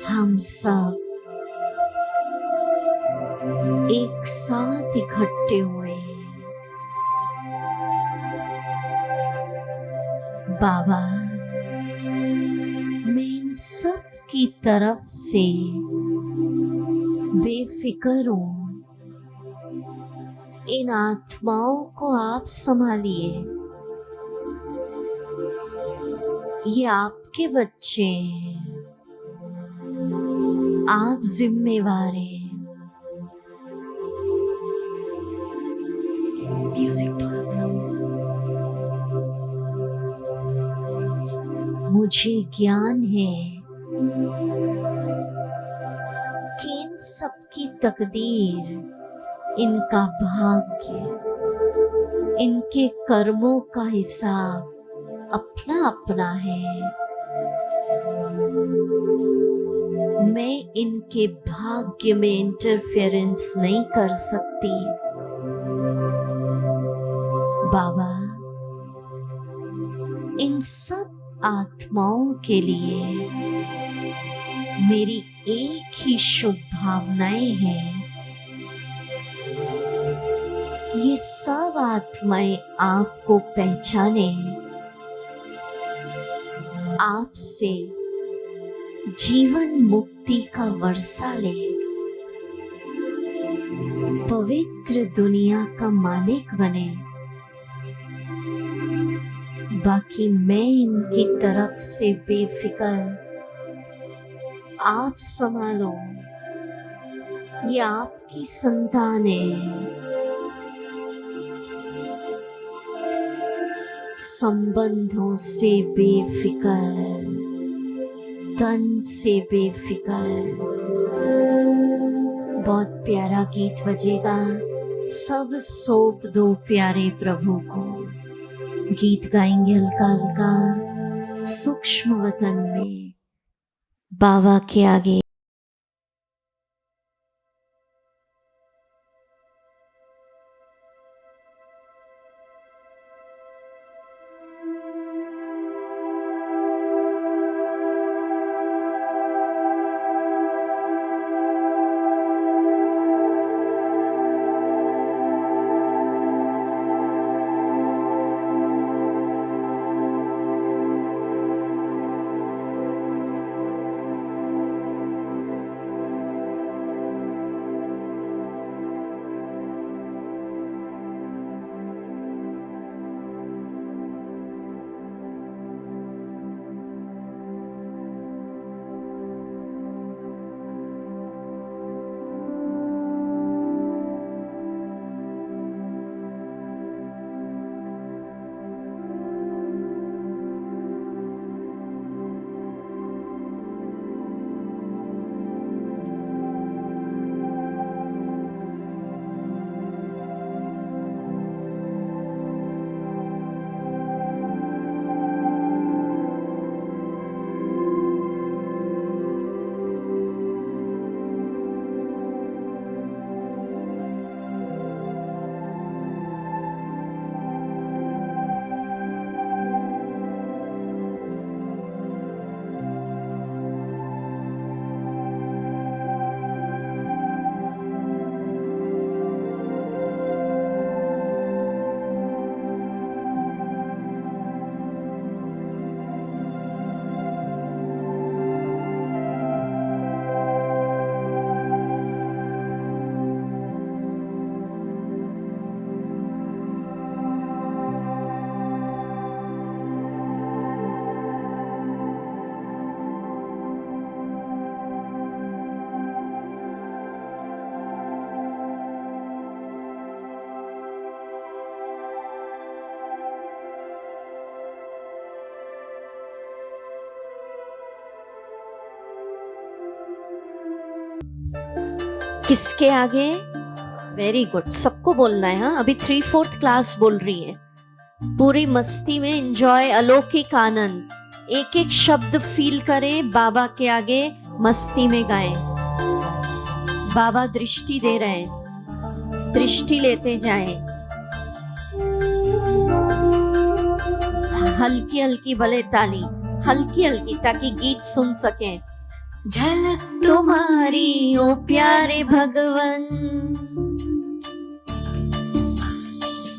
हम सब एक साथ इकट्ठे हुए। बाबा, मैं इन सब की तरफ से बेफिक्र हूँ। इन आत्माओं को आप संभालिए। ये आपके बच्चे हैं, आप जिम्मेवार हैं। म्यूजिक थोड़ा मुझे ज्ञान है कि इन सबकी तकदीर, इनका भाग्य, इनके कर्मों का हिसाब अपना अपना है। मैं इनके भाग्य में इंटरफेरेंस नहीं कर सकती। बाबा, इन सब आत्माओं के लिए मेरी एक ही शुभ भावनाएं हैं। ये सब आत्माएं आपको पहचाने, आपसे जीवन मुक्ति का वर्षा ले, पवित्र दुनिया का मालिक बने। बाकी मैं इनकी तरफ से बेफिक्र, आप संभालो। ये आपकी संतान है। संबंधों से बेफिक्र, तन से बेफिक्र। बहुत प्यारा गीत बजेगा, सब सौंप दो प्यारे प्रभु को। गीत गाएंगे हल्का हल्का सूक्ष्म वतन में बाबा के आगे। किसके आगे? वेरी गुड, सबको बोलना है। हाँ, अभी 3/4 क्लास बोल रही है। पूरी मस्ती में एंजॉय, अलौकिक आनंद, एक एक शब्द फील करें, बाबा के आगे मस्ती में गाएं। बाबा दृष्टि दे रहे हैं, दृष्टि लेते जाएं। हल्की हल्की भले ताली, हल्की हल्की, ताकि गीत सुन सकें। झलक तुम्हारी ओ प्यारे भगवन,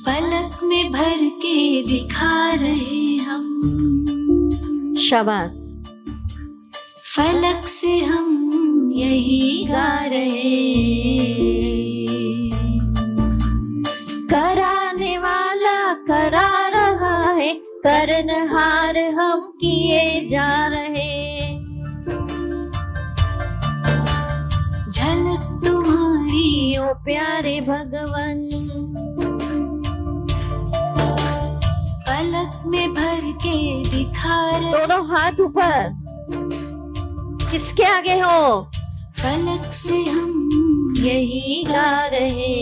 पलक में भर के दिखा रहे हम। शाबाश। फलक से हम यही गा रहे, कराने वाला करा रहा है, करनहार हम किए जा रहे। झलक तुम्हारी ओ प्यारे भगवन, पलक में भर के दिखा रहे। दोनों हाथ ऊपर, किसके आगे हो? फलक से हम यही गा रहे,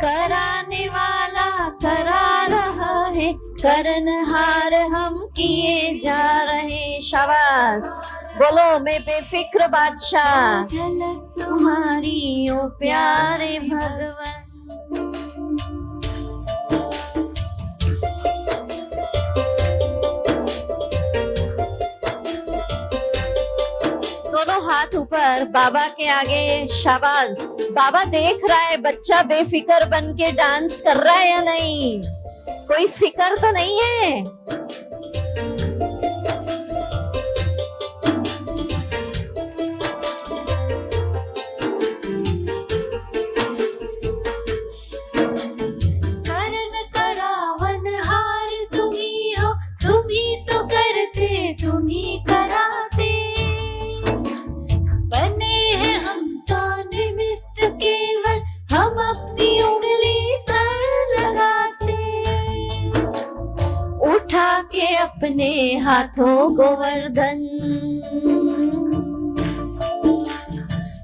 कराने वाला करा रहा है, करनहार हम किए जा रहे। शाबाश, बोलो मैं बेफिक्र बादशाह। झलक तुम्हारी ओ प्यारे भगवन। दोनों हाथ ऊपर, बाबा के आगे। शाबाश। बाबा देख रहा है बच्चा बेफिक्र बन के डांस कर रहा है या नहीं, कोई फिक्र तो नहीं है। करण करावन हार तुम्ही हो, तुम्ही तो करते तुम्ही कराते, बने हैं हम तो निमित्त केवल, हम अपनी उंगली पर लगाते। उठा के अपने हाथों गोवर्धन,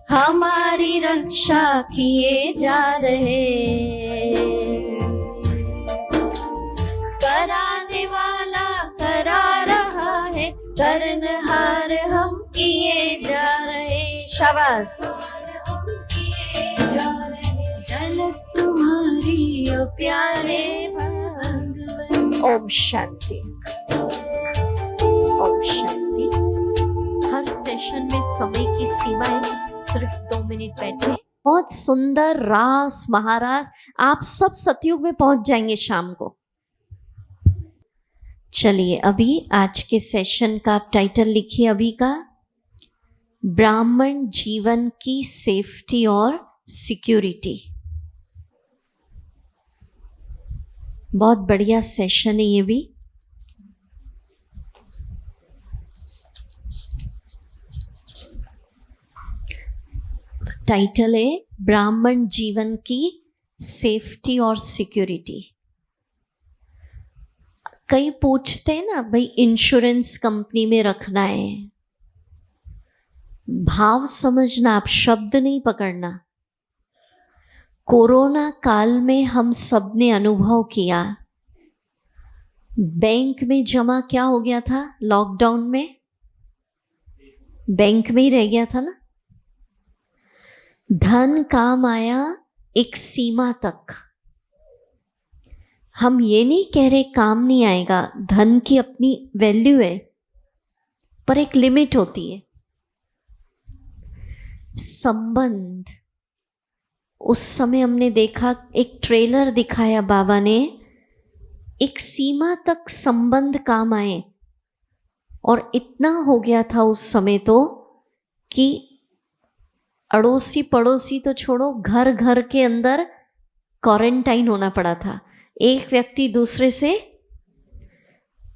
हमारी रक्षा किए जा रहे, कराने वाला करा रहा है, करनहार हम किए जा रहे। शाबाश। झलक तुम्हारी ओ प्यारे भगवन। ओम शांति, ओम शांति। हर सेशन में समय की सीमा है, सिर्फ 2 मिनट बैठे। बहुत सुंदर रास महारास, आप सब सतयुग में पहुंच जाएंगे शाम को। चलिए, अभी आज के सेशन का आप टाइटल लिखिए अभी का, ब्राह्मण जीवन की सेफ्टी और सिक्योरिटी। बहुत बढ़िया सेशन है ये भी। टाइटल है ब्राह्मण जीवन की सेफ्टी और सिक्योरिटी। कई पूछते हैं ना भाई, इंश्योरेंस कंपनी में रखना है। भाव समझना, आप शब्द नहीं पकड़ना। कोरोना काल में हम सब ने अनुभव किया, बैंक में जमा क्या हो गया था? लॉकडाउन में बैंक में ही रह गया था ना। धन काम आया एक सीमा तक। हम ये नहीं कह रहे काम नहीं आएगा, धन की अपनी वैल्यू है, पर एक लिमिट होती है। संबंध, उस समय हमने देखा, एक ट्रेलर दिखाया बाबा ने, एक सीमा तक संबंध काम आए, और इतना हो गया था उस समय तो कि अड़ोसी पड़ोसी तो छोड़ो, घर घर के अंदर क्वारंटाइन होना पड़ा था, एक व्यक्ति दूसरे से।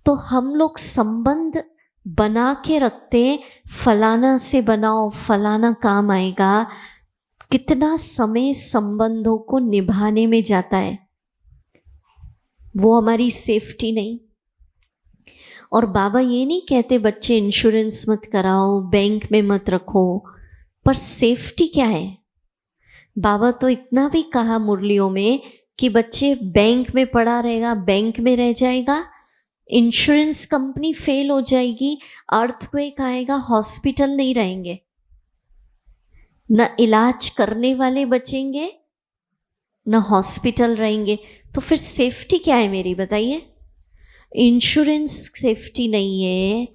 तो हम लोग संबंध बना के रखते, फलाना से बनाओ, फलाना काम आएगा। कितना समय संबंधों को निभाने में जाता है, वो हमारी सेफ्टी नहीं। और बाबा ये नहीं कहते बच्चे इंश्योरेंस मत कराओ, बैंक में मत रखो, पर सेफ्टी क्या है? बाबा तो इतना भी कहा मुरलियों में कि बच्चे बैंक में पड़ा रहेगा, बैंक में रह जाएगा, इंश्योरेंस कंपनी फेल हो जाएगी, अर्थक्वेक आएगा, हॉस्पिटल नहीं रहेंगे, न इलाज करने वाले बचेंगे न हॉस्पिटल रहेंगे। तो फिर सेफ्टी क्या है मेरी, बताइए? इंश्योरेंस सेफ्टी नहीं है,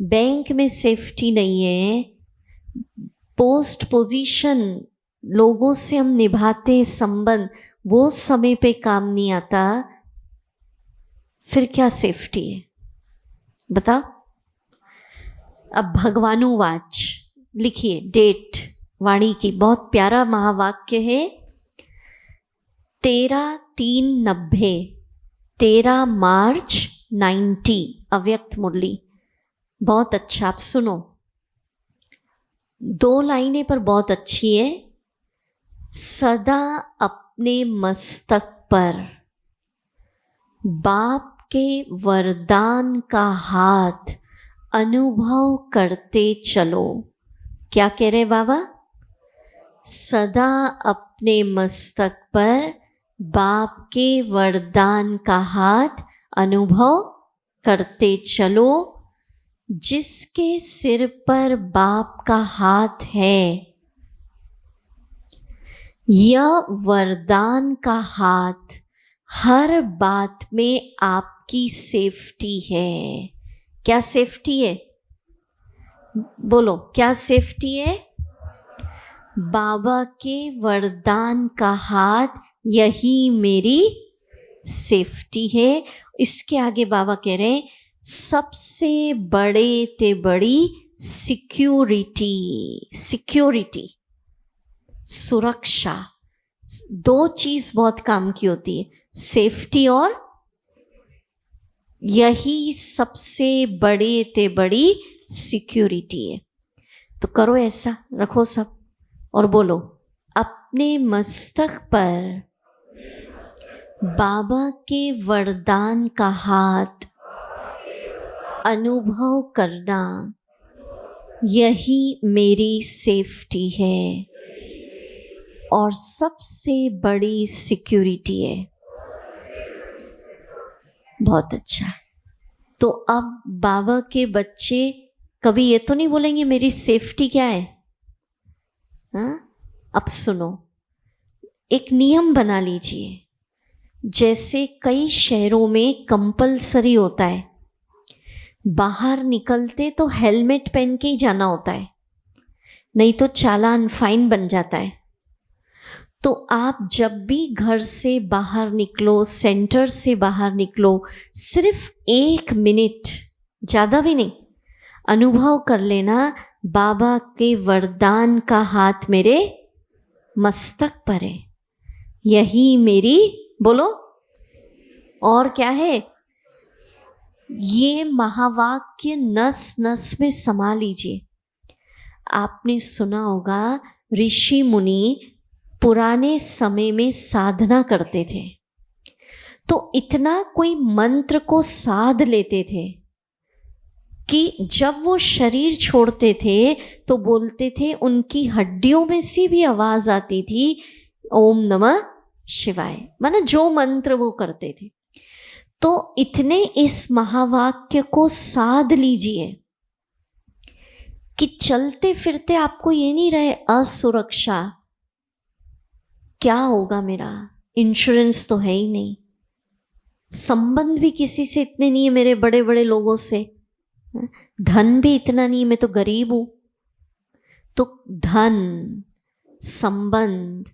बैंक में सेफ्टी नहीं है, पोस्ट पोजीशन लोगों से हम निभाते संबंध वो समय पे काम नहीं आता, फिर क्या सेफ्टी है बता? अब भगवानुवाच लिखिए, डेट वाणी की बहुत प्यारा महावाक्य है, 13/3/90, 13 मार्च 90, अव्यक्त मुरली। बहुत अच्छा, आप सुनो, 2 लाइनें पर बहुत अच्छी है। सदा अपने मस्तक पर बाप के वरदान का हाथ अनुभव करते चलो। क्या कह रहे बाबा? सदा अपने मस्तक पर बाप के वरदान का हाथ अनुभव करते चलो। जिसके सिर पर बाप का हाथ है, यह वरदान का हाथ हर बात में आपकी सेफ्टी है। क्या सेफ्टी है? बोलो, क्या सेफ्टी है? बाबा के वरदान का हाथ, यही मेरी सेफ्टी है। इसके आगे बाबा कह रहे हैं, सबसे बड़े ते बड़ी सिक्योरिटी, सिक्योरिटी सुरक्षा, 2 चीज बहुत काम की होती है, सेफ्टी और यही सबसे बड़े ते बड़ी सिक्योरिटी है। तो करो ऐसा, रखो सब और बोलो, अपने मस्तक पर बाबा के वरदान का हाथ अनुभव करना, यही मेरी सेफ्टी है और सबसे बड़ी सिक्योरिटी है। बहुत अच्छा। तो अब बाबा के बच्चे कभी ये तो नहीं बोलेंगे मेरी सेफ्टी क्या है? हाँ, अब सुनो, एक नियम बना लीजिए। जैसे कई शहरों में कंपलसरी होता है, बाहर निकलते तो हेलमेट पहन के ही जाना होता है, नहीं तो चालान फाइन बन जाता है। तो आप जब भी घर से बाहर निकलो, सेंटर से बाहर निकलो, सिर्फ 1 मिनट, ज़्यादा भी नहीं, अनुभव कर लेना, बाबा के वरदान का हाथ मेरे मस्तक पर है, यही मेरी, बोलो, और क्या है? ये महावाक्य नस नस में समा लीजिए। आपने सुना होगा ऋषि मुनि पुराने समय में साधना करते थे, तो इतना कोई मंत्र को साध लेते थे कि जब वो शरीर छोड़ते थे तो बोलते थे, उनकी हड्डियों में से भी आवाज आती थी, ओम नमः शिवाय, माना जो मंत्र वो करते थे। तो इतने इस महावाक्य को साध लीजिए कि चलते फिरते आपको ये नहीं रहे असुरक्षा, क्या होगा मेरा, इंश्योरेंस तो है ही नहीं, संबंध भी किसी से इतने नहीं है मेरे, बड़े बड़े लोगों से, धन भी इतना नहीं, मैं तो गरीब हूं। तो धन, संबंध,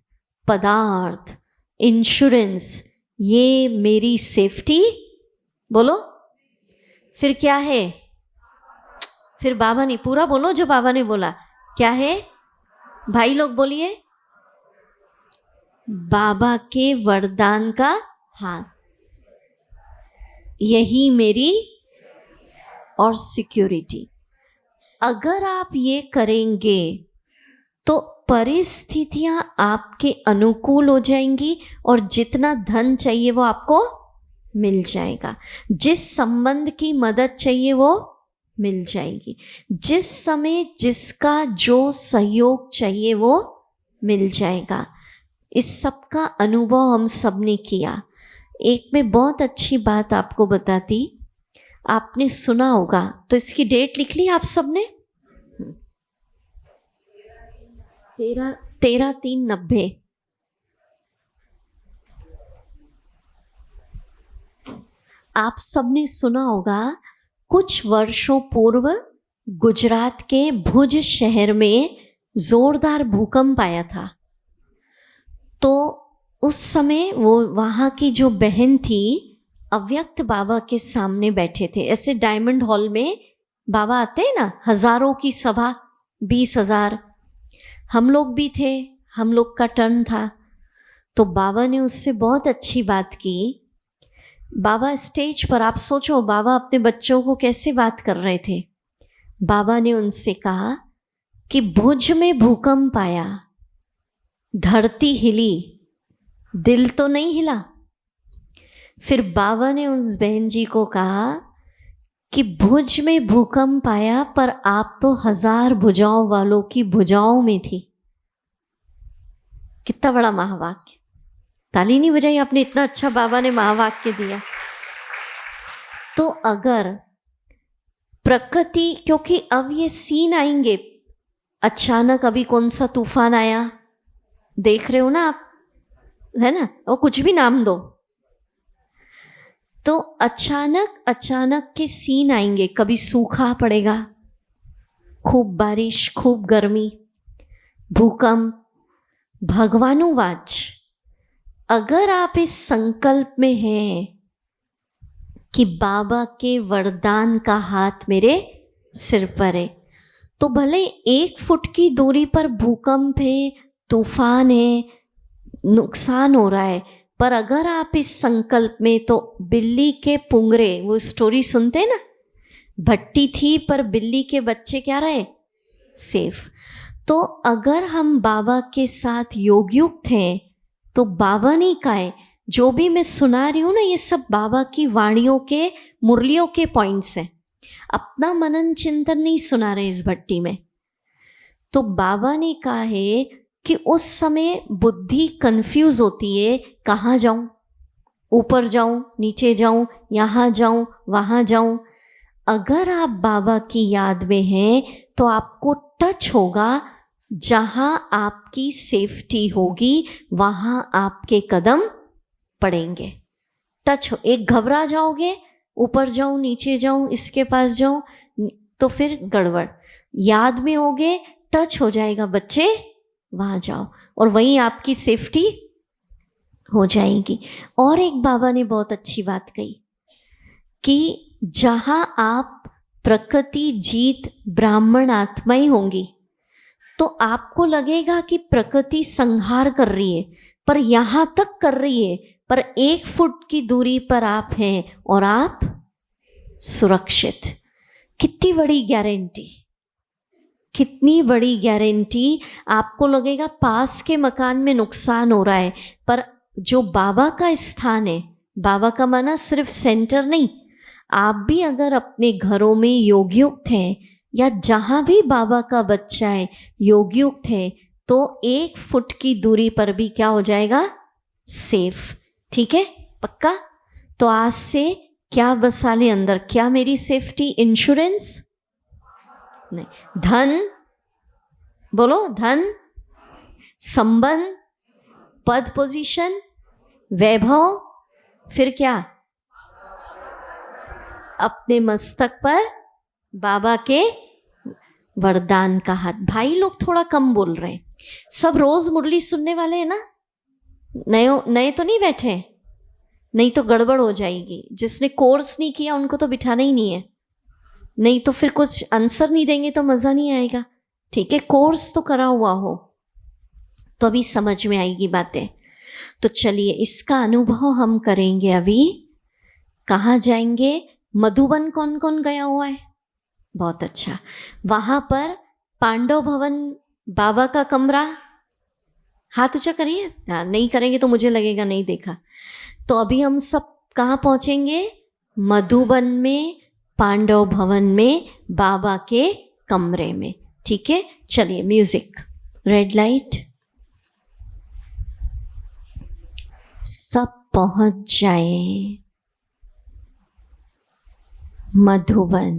पदार्थ, इंश्योरेंस, ये मेरी सेफ्टी, बोलो, फिर क्या है? फिर बाबा ने पूरा बोलो जो बाबा ने बोला, क्या है भाई लोग, बोलिए, बाबा के वरदान का हाथ, यही मेरी और सिक्योरिटी। अगर आप ये करेंगे तो परिस्थितियां आपके अनुकूल हो जाएंगी और जितना धन चाहिए वो आपको मिल जाएगा। जिस संबंध की मदद चाहिए वो मिल जाएगी। जिस समय जिसका जो सहयोग चाहिए वो मिल जाएगा। इस सब का अनुभव हम सब ने किया। एक मैं बहुत अच्छी बात आपको बताती, आपने सुना होगा, तो इसकी डेट लिख ली आप सब ने? 13/3/90। आप सबने सुना होगा, कुछ वर्षों पूर्व गुजरात के भुज शहर में जोरदार भूकंप आया था। तो उस समय वो वहाँ की जो बहन थी, अव्यक्त बाबा के सामने बैठे थे। ऐसे डायमंड हॉल में बाबा आते हैं ना, हजारों की सभा, 20,000। हम लोग भी थे, हम लोग का टर्न था। तो बाबा ने उससे बहुत अच्छी बात की। बाबा स्टेज पर, आप सोचो बाबा अपने बच्चों को कैसे बात कर रहे थे। बाबा ने उनसे कहा कि भुज में भूकंप आया, धरती हिली, दिल तो नहीं हिला। फिर बाबा ने उस बहन जी को कहा कि भुज में भूकंप आया पर आप तो 1000 भुजाओं वालों की भुजाओं में थी। कितना बड़ा महावाक्य। ताली नहीं बजाई आपने, इतना अच्छा बाबा ने महावाक्य दिया। तो अगर प्रकृति, क्योंकि अब ये सीन आएंगे, अचानक अभी कौन सा तूफान आया देख रहे हो ना आप, है ना, वो कुछ भी नाम दो, तो अचानक के सीन आएंगे। कभी सूखा पड़ेगा, खूब बारिश, खूब गर्मी, भूकंप। भगवानुवाच, अगर आप इस संकल्प में हैं कि बाबा के वरदान का हाथ मेरे सिर पर है, तो भले 1 फुट की दूरी पर भूकंप है, तूफान है, नुकसान हो रहा है, पर अगर आप इस संकल्प में, तो बिल्ली के पुंगरे, वो स्टोरी सुनते ना, भट्टी थी पर बिल्ली के बच्चे क्या रहे, सेफ। तो अगर हम बाबा के साथ योगयुक्त हैं, तो बाबा ने कहा है, जो भी मैं सुना रही हूँ ना, ये सब बाबा की वाणियों के, मुरलियों के पॉइंट्स हैं। अपना मनन चिंतन नहीं सुना रहे इस भट्टी में। तो बाबा ने कहा है कि उस समय बुद्धि कंफ्यूज होती है, कहाँ जाऊं, ऊपर जाऊं, नीचे जाऊं, यहाँ जाऊं, वहाँ जाऊं। अगर आप बाबा की याद में हैं तो आपको टच होगा, जहाँ आपकी सेफ्टी होगी वहाँ आपके कदम पड़ेंगे। टच हो, एक घबरा जाओगे, ऊपर जाऊं, नीचे जाऊं, इसके पास जाऊं, तो फिर गड़बड़। याद में होगे, टच हो जाएगा, बच्चे वहाँ जाओ, और वहीं आपकी सेफ्टी हो जाएगी। और एक बाबा ने बहुत अच्छी बात कही कि जहाँ आप प्रकृति जीत ब्राह्मण आत्माएं होंगी, तो आपको लगेगा कि प्रकृति संहार कर रही है, पर यहाँ तक कर रही है, पर 1 फुट की दूरी पर आप हैं और आप सुरक्षित। कितनी बड़ी गारंटी, कितनी बड़ी गारंटी। आपको लगेगा पास के मकान में नुकसान हो रहा है, पर जो बाबा का स्थान है, बाबा का माना सिर्फ सेंटर नहीं, आप भी अगर अपने घरों में योगयुक्त हैं, या जहाँ भी बाबा का बच्चा है योगयुक्त है, तो 1 फुट की दूरी पर भी क्या हो जाएगा, सेफ। ठीक है, पक्का। तो आज से क्या बसा ले अंदर, क्या मेरी सेफ्टी, इंश्योरेंस नहीं, धन, बोलो धन, संबंध, पद, पोजीशन, वैभव, फिर क्या, अपने मस्तक पर बाबा के वरदान का हाथ। भाई लोग थोड़ा कम बोल रहे हैं, सब रोज मुरली सुनने वाले हैं ना, नए तो नहीं बैठे, नहीं तो गड़बड़ हो जाएगी। जिसने कोर्स नहीं किया उनको तो बिठाना ही नहीं है, नहीं तो फिर कुछ आंसर नहीं देंगे तो मज़ा नहीं आएगा। ठीक है, कोर्स तो करा हुआ हो तो अभी समझ में आएगी बातें। तो चलिए इसका अनुभव हम करेंगे। अभी कहाँ जाएंगे, मधुबन कौन कौन गया हुआ है, बहुत अच्छा। वहाँ पर पांडव भवन बाबा का कमरा, हाथ ऊंचा करिए। हाँ, नहीं करेंगे तो मुझे लगेगा नहीं देखा। तो अभी हम सब कहाँ पहुँचेंगे? मधुबन में, पांडव भवन में, बाबा के कमरे में। ठीक है, चलिए म्यूजिक, रेड लाइट। सब पहुंच जाए मधुबन,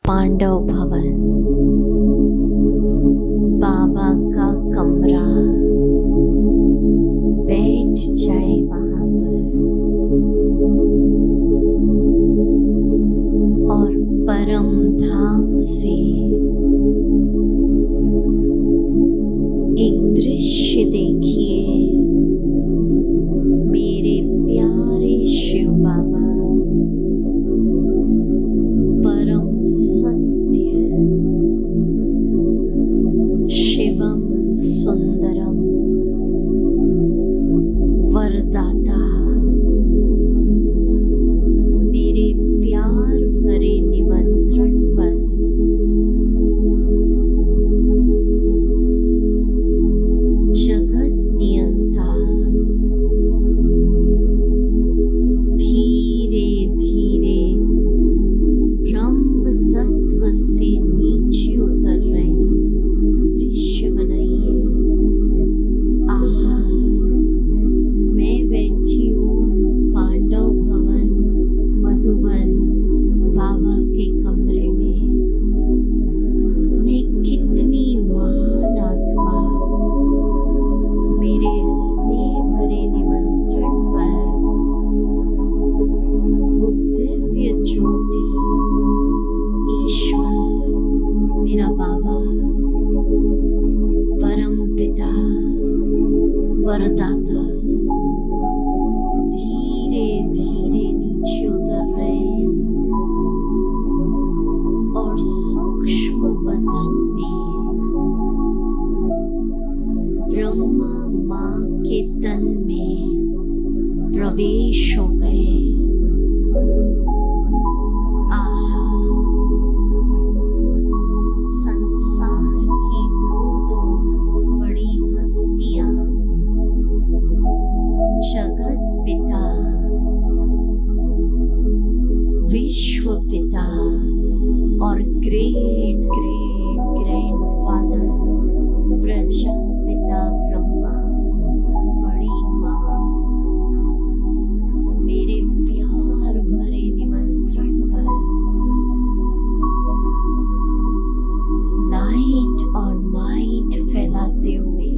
पांडव भवन, बाबा का कमरा, बैठ जाए वहां पर और परम धाम से एक दृश्य देखिए। मेरे प्यारे शिव बाबा परम सत्य, शिवम सुंदरम, वरदाता, मेरे प्यार भरे निमंत्रण पर जगत नियंता धीरे धीरे ब्रह्म तत्व से नीचे उतर रहे हैं। दृश्य बनाइए। आहा, मैं बैठी हूँ पांडव भवन मधुबन बाबा के कमरे में। मैं कितनी महान आत्मा, मेरे स्नेह भरे निमंत्रण पर वो दिव्य ज्योति ईश्वर, मेरा बाबा, परम पिता, वरदाता धीरे धीरे नीचे उतर रहे हैं और सूक्ष्म वतन में ब्रह्मा माँ के तन में प्रवेश हो गए। आहा, संसार की दो बड़ी हस्तियां, जगत पिता, विश्व पिता और great great grandfather Prajapita Brahma, बड़ी माँ, मेरे प्यार भरे निमंत्रण पर लाइट और माइट फैलाते हुए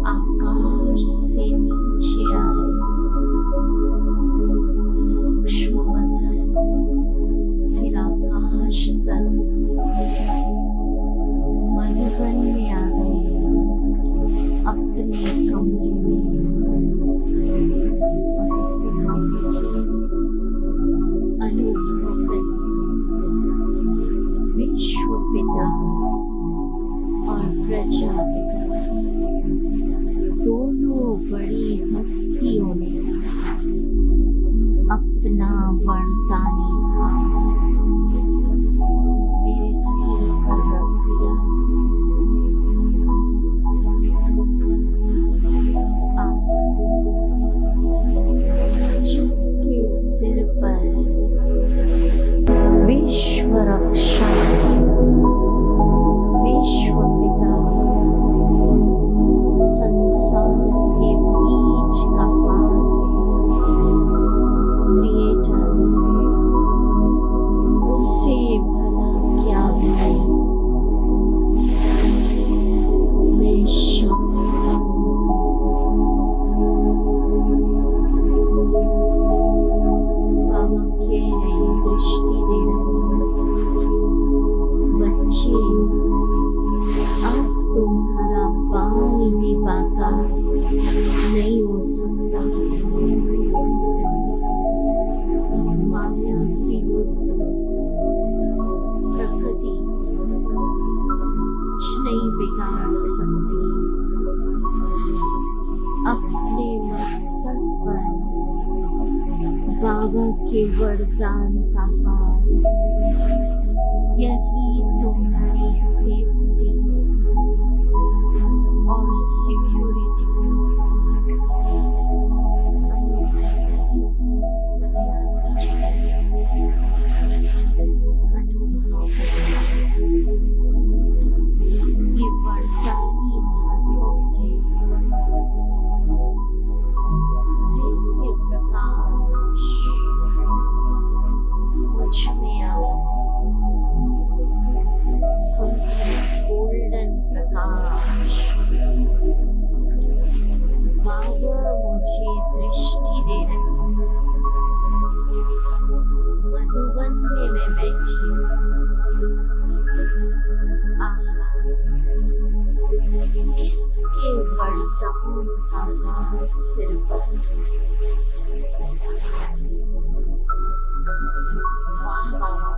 आकाश से नीचे आ रहे सूक्ष्म वतन, फिर आकाश तक मधुबन में आ गए अपने कमरे में। और इसे हम अनुभव करें। विश्व पिता और प्रजापिता दोनों बड़ी हस्तियों ने अपना वरदानी हाथ मेरे सिर पर रख दिया। जिसके सिर पर विश्व रक्षा, विश्व पिता, संसार के बीच का हाथ है, क्रिएटर, उसे भला क्या मिले। मैं शांत दृष्टि दे रहे बच्चे, अब तुम्हारा बाल भी बाका नहीं हो सकता। माया की युद्ध प्रकृति कुछ नहीं बिगाड़ सकती। अपने मस्तक पर बाबा के वरदान का हाथ, यही तुम्हारी सेफ्टी है और सिक्योरिटी। आहा, किसके वरदान का हाथ सिर पर। वाह बाबा,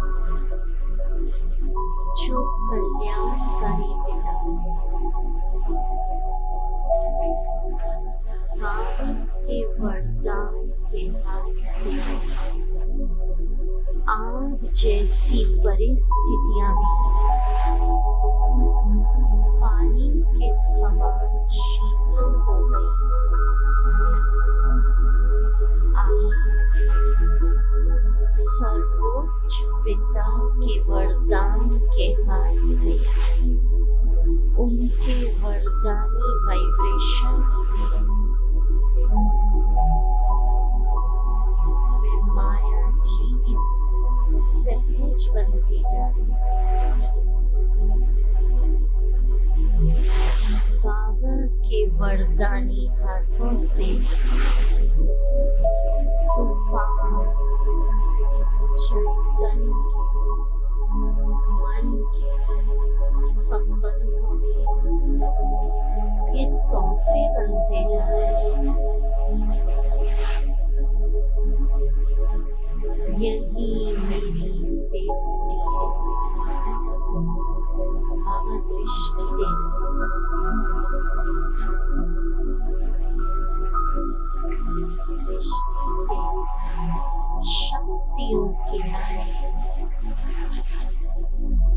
जो कल्याणकारी पिता, बाबा के वरदान के हाथ से आग जैसी परिस्थितियां भी पानी के समान शीतल हो गई। सर्वोच्च पिता के वरदान के हाथ से, उनके वरदानी वाइब्रेशन से मैं माया जीवित सहज बनती जा रही। बाबा के वरदानी हाथों से तूफान चैतन्य के, मन के, संबंधों के ये तोहफे बनते जा रहे हैं। यही मेरी सेफ्टी है। बाबा दृष्टि दे रहे हैं। दृष्टि से शक्तियों की लाइट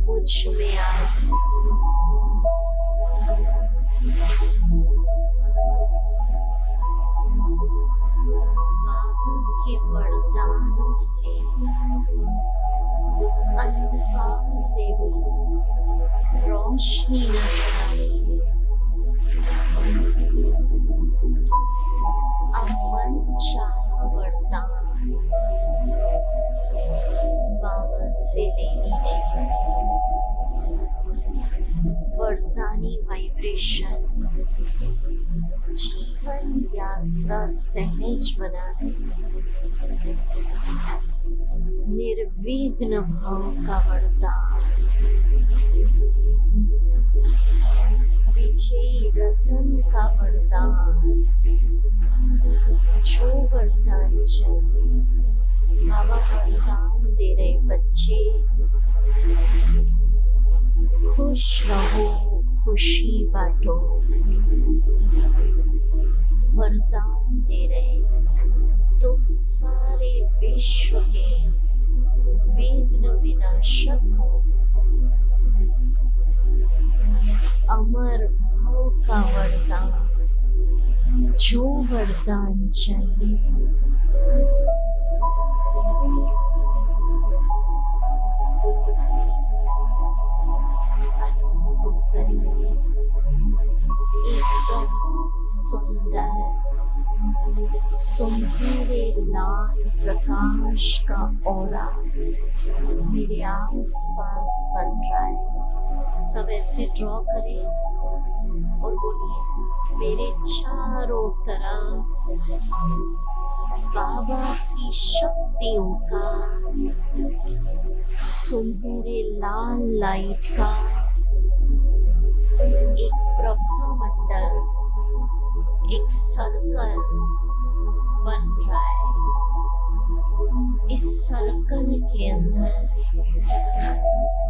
मुझ में आए। बाबा के वरदानों से अंधकार में भी रोशनी नजर आ रही है। अमन चाहा वरदान बाबा से ले लीजिए। वरदानी वाइब्रेशन जीवन यात्रा सहज बना रही है। निर्विघ्न भाव का वरदान, विजयी रतन का वरदान, जो वरदान चाहिए बाबा वरदान दे रहे। बच्चे खुश रहो, खुशी बांटो, वरदान दे रहे। तुम सारे विश्व के विघ्न विनाशक हो। अमर भाव का वरदान, जो वरदान चाहिए अनुभव करिए। एक बहुत सुंदर सुनहरे लाल प्रकाश का ऑरा मेरे आस पास बन रहा है। सब ऐसे ड्रॉ करें और बोलिए, मेरे चारों तरफ बाबा की शक्तियों का सुनहरे लाल लाइट का एक प्रभा मंडल, एक सर्कल बन रहा है। इस सर्कल के अंदर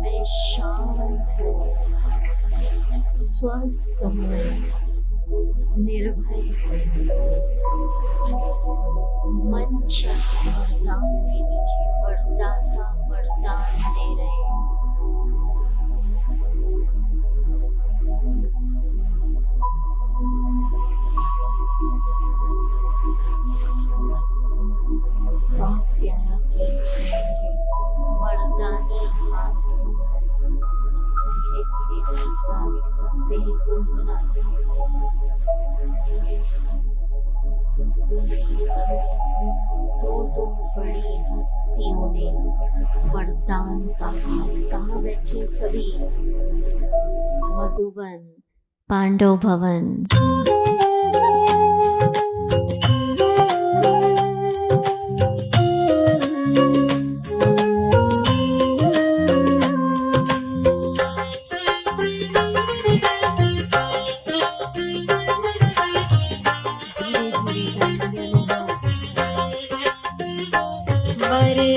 मैं शांत हूँ, स्वस्थ हूँ, निर्भय मन चाहे वरदान दे दीजिए। वरदाता वरदान दे रहे हैं। बहुत प्यारा गीत सुनेंगे। वरदानी हाथ धीरे धीरे गीत गा भी सकते हैं, गुनगुना सकते हैं। फील करो, दो बड़ी हस्तियों ने वरदान का हाथ, कहाँ बैठे सभी? मधुबन, पांडव भवन।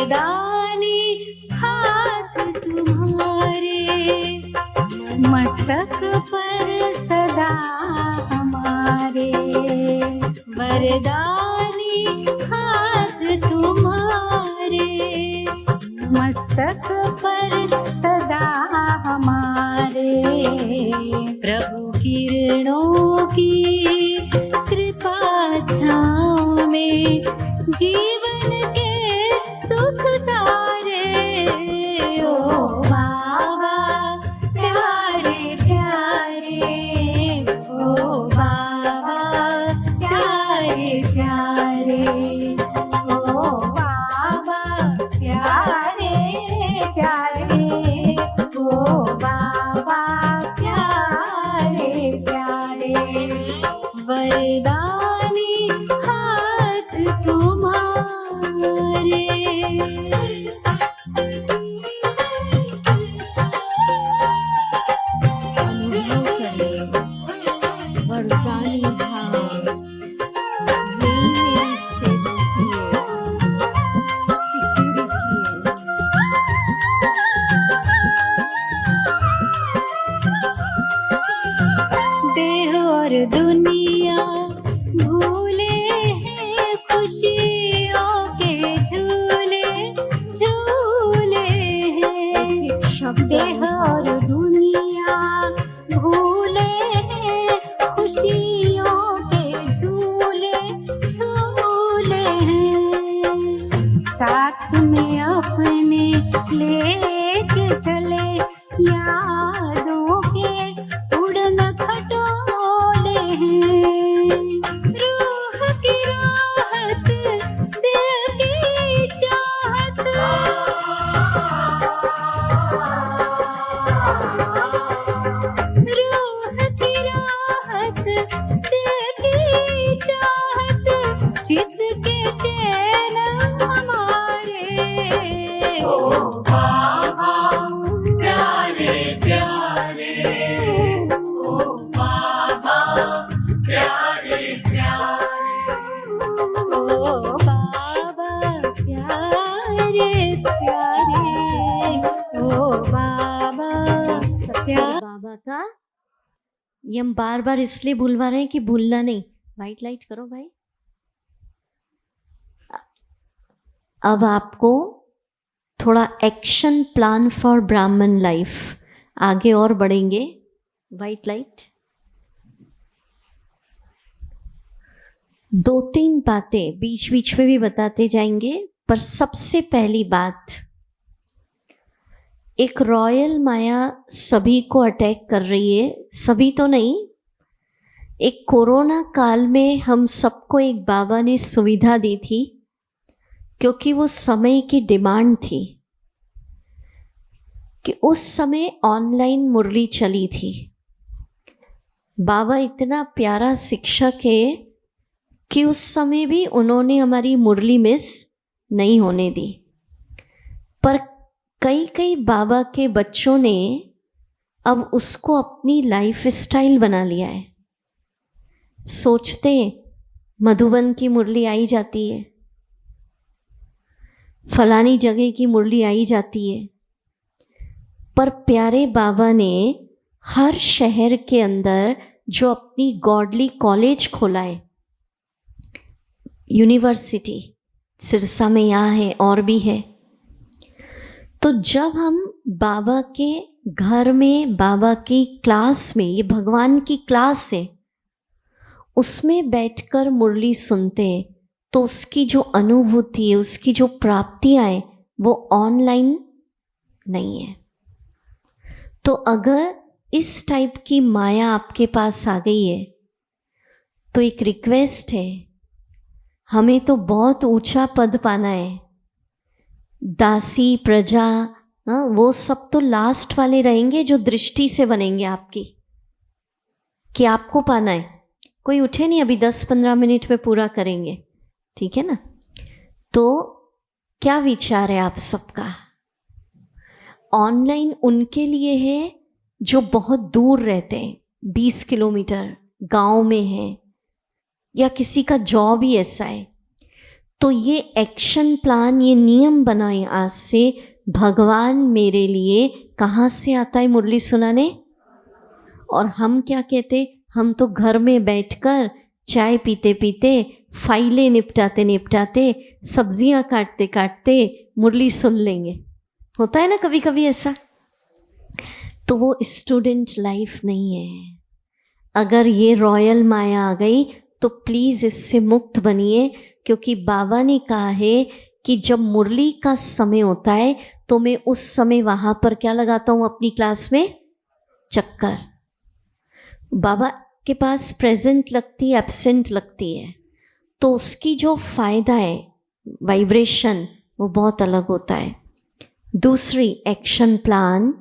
वरदानी हाथ तुम्हारे, मस्तक पर सदा हमारे। वरदानी हाथ तुम्हारे, मस्तक पर सदा हमारे। प्रभु किरणों की कृपा छाँव में, जीवन के सुख सारे। ओ बाबा प्यारे प्यारे, ओ बाबा प्यारे प्यारे, ओ बाबा प्यारे प्यारे, ओ बाबा प्यारे प्यारे। वरदानी हाथ तुम्हारे। अनुभव करें वरदानी हाथ, ये मेरी सेफ्टी है, सिक्योरिटी है। देह और दुनिया भूले हैं, खुशियों के झूले झूले हैं। देह और दुनिया भूले हैं, खुशियों के झूले झूले हैं। साथ में अपने लेके चले यादों के उड़न खटोले हैं। रूह की राहत, दिल की चाहत, रूह की राहत, दिल की चाहत, चित के चैन हमारे। ओ बाबा प्यारे प्यारे, ओ बाबा प्यारे प्यारे, ओ बाबा प्यारे प्यारे, ओ बाबा प्यारे। बाबा का ये हम बार बार इसलिए बुलवा रहे हैं कि भूलना नहीं। वाइट लाइट करो भाई। अब आपको थोड़ा एक्शन प्लान फॉर ब्राह्मण लाइफ, आगे और बढ़ेंगे। White light. 2-3 बातें बीच बीच में भी बताते जाएंगे, पर सबसे पहली बात, एक रॉयल माया सभी को अटैक कर रही है। सभी तो नहीं, एक कोरोना काल में हम सबको एक बाबा ने सुविधा दी थी, क्योंकि वो समय की डिमांड थी कि उस समय ऑनलाइन मुरली चली थी। बाबा इतना प्यारा शिक्षक है कि उस समय भी उन्होंने हमारी मुरली मिस नहीं होने दी। पर कई कई बाबा के बच्चों ने अब उसको अपनी लाइफ स्टाइल बना लिया है। सोचते मधुबन की मुरली आई जाती है, फलानी जगह की मुरली आई जाती है, पर प्यारे बाबा ने हर शहर के अंदर जो अपनी गॉडली कॉलेज खोला है, यूनिवर्सिटी सिरसा में यहाँ है और भी है। तो जब हम बाबा के घर में, बाबा की क्लास में, ये भगवान की क्लास है, उसमें बैठकर मुरली सुनते हैं, तो उसकी जो अनुभूति है, उसकी जो प्राप्तियाँ हैं, वो ऑनलाइन नहीं है। तो अगर इस टाइप की माया आपके पास आ गई है, तो एक रिक्वेस्ट है, हमें तो बहुत ऊंचा पद पाना है। दासी प्रजा, वो सब तो लास्ट वाले रहेंगे जो दृष्टि से बनेंगे आपकी, कि आपको पाना है। कोई उठे नहीं, अभी 10-15 मिनट में पूरा करेंगे, ठीक है ना। तो क्या विचार है आप सबका? ऑनलाइन उनके लिए है जो बहुत दूर रहते हैं, 20 किलोमीटर गांव में है, या किसी का जॉब ही ऐसा है। तो ये एक्शन प्लान, ये नियम बनाए आज से, भगवान मेरे लिए कहाँ से आता है मुरली सुनाने। और हम क्या कहते, हम तो घर में बैठकर चाय पीते पीते, फाइलें निपटाते निपटाते, सब्जियां काटते काटते मुरली सुन लेंगे। होता है ना कभी कभी ऐसा। तो वो स्टूडेंट लाइफ नहीं है। अगर ये रॉयल माया आ गई तो प्लीज़ इससे मुक्त बनिए, क्योंकि बाबा ने कहा है कि जब मुरली का समय होता है तो मैं उस समय वहाँ पर क्या लगाता हूँ अपनी क्लास में, चक्कर। बाबा के पास प्रेजेंट लगती है, एब्सेंट लगती है, तो उसकी जो फ़ायदा है, वाइब्रेशन, वो बहुत अलग होता है। दूसरी एक्शन प्लान,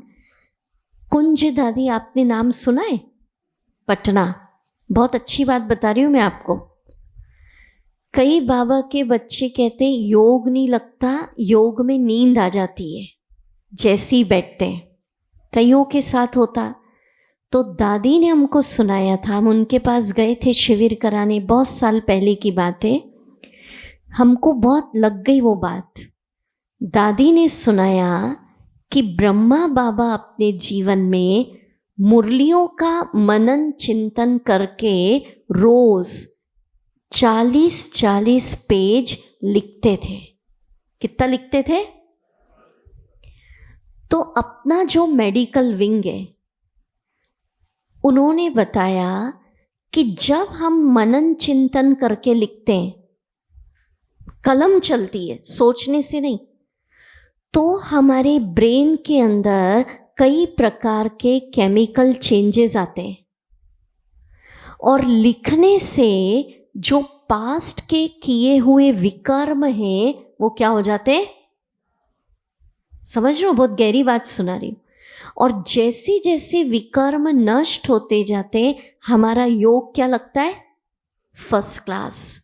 कुंज दादी आपने नाम सुना है? पटना, बहुत अच्छी बात बता रही हूँ मैं आपको। कई बाबा के बच्चे कहते हैं योग नहीं लगता, योग में नींद आ जाती है जैसे ही बैठते हैं। कईयों के साथ होता। तो दादी ने हमको सुनाया था, हम उनके पास गए थे शिविर कराने, बहुत साल पहले की बात है। हमको बहुत लग गई वो बात। दादी ने सुनाया कि ब्रह्मा बाबा अपने जीवन में मुरलियों का मनन चिंतन करके रोज 40-40 पेज लिखते थे। कितना लिखते थे? तो अपना जो मेडिकल विंग है, उन्होंने बताया कि जब हम मनन चिंतन करके लिखते हैं, कलम चलती है, सोचने से नहीं, तो हमारे ब्रेन के अंदर कई प्रकार के केमिकल चेंजेस आते हैं। और लिखने से जो पास्ट के किए हुए विकर्म हैं वो क्या हो जाते हैं। समझ रहे हो? बहुत गहरी बात सुना रही हूँ। और जैसे जैसे विकर्म नष्ट होते जाते, हमारा योग क्या लगता है, फर्स्ट क्लास।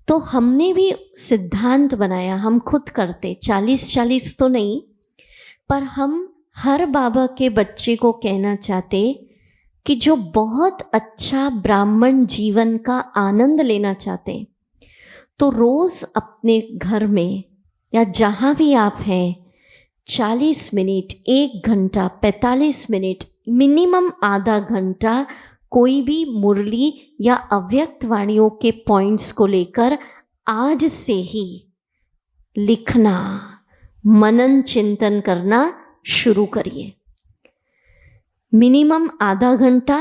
तो हमने भी सिद्धांत बनाया, हम खुद करते, 40-40 तो नहीं, पर हम हर बाबा के बच्चे को कहना चाहते कि जो बहुत अच्छा ब्राह्मण जीवन का आनंद लेना चाहते, तो रोज अपने घर में या जहाँ भी आप हैं 40 मिनट, 1 घंटा, 45 मिनट, मिनिमम आधा घंटा कोई भी मुरली या अव्यक्त वाणियों के पॉइंट्स को लेकर आज से ही लिखना, मनन चिंतन करना शुरू करिए। मिनिमम आधा घंटा,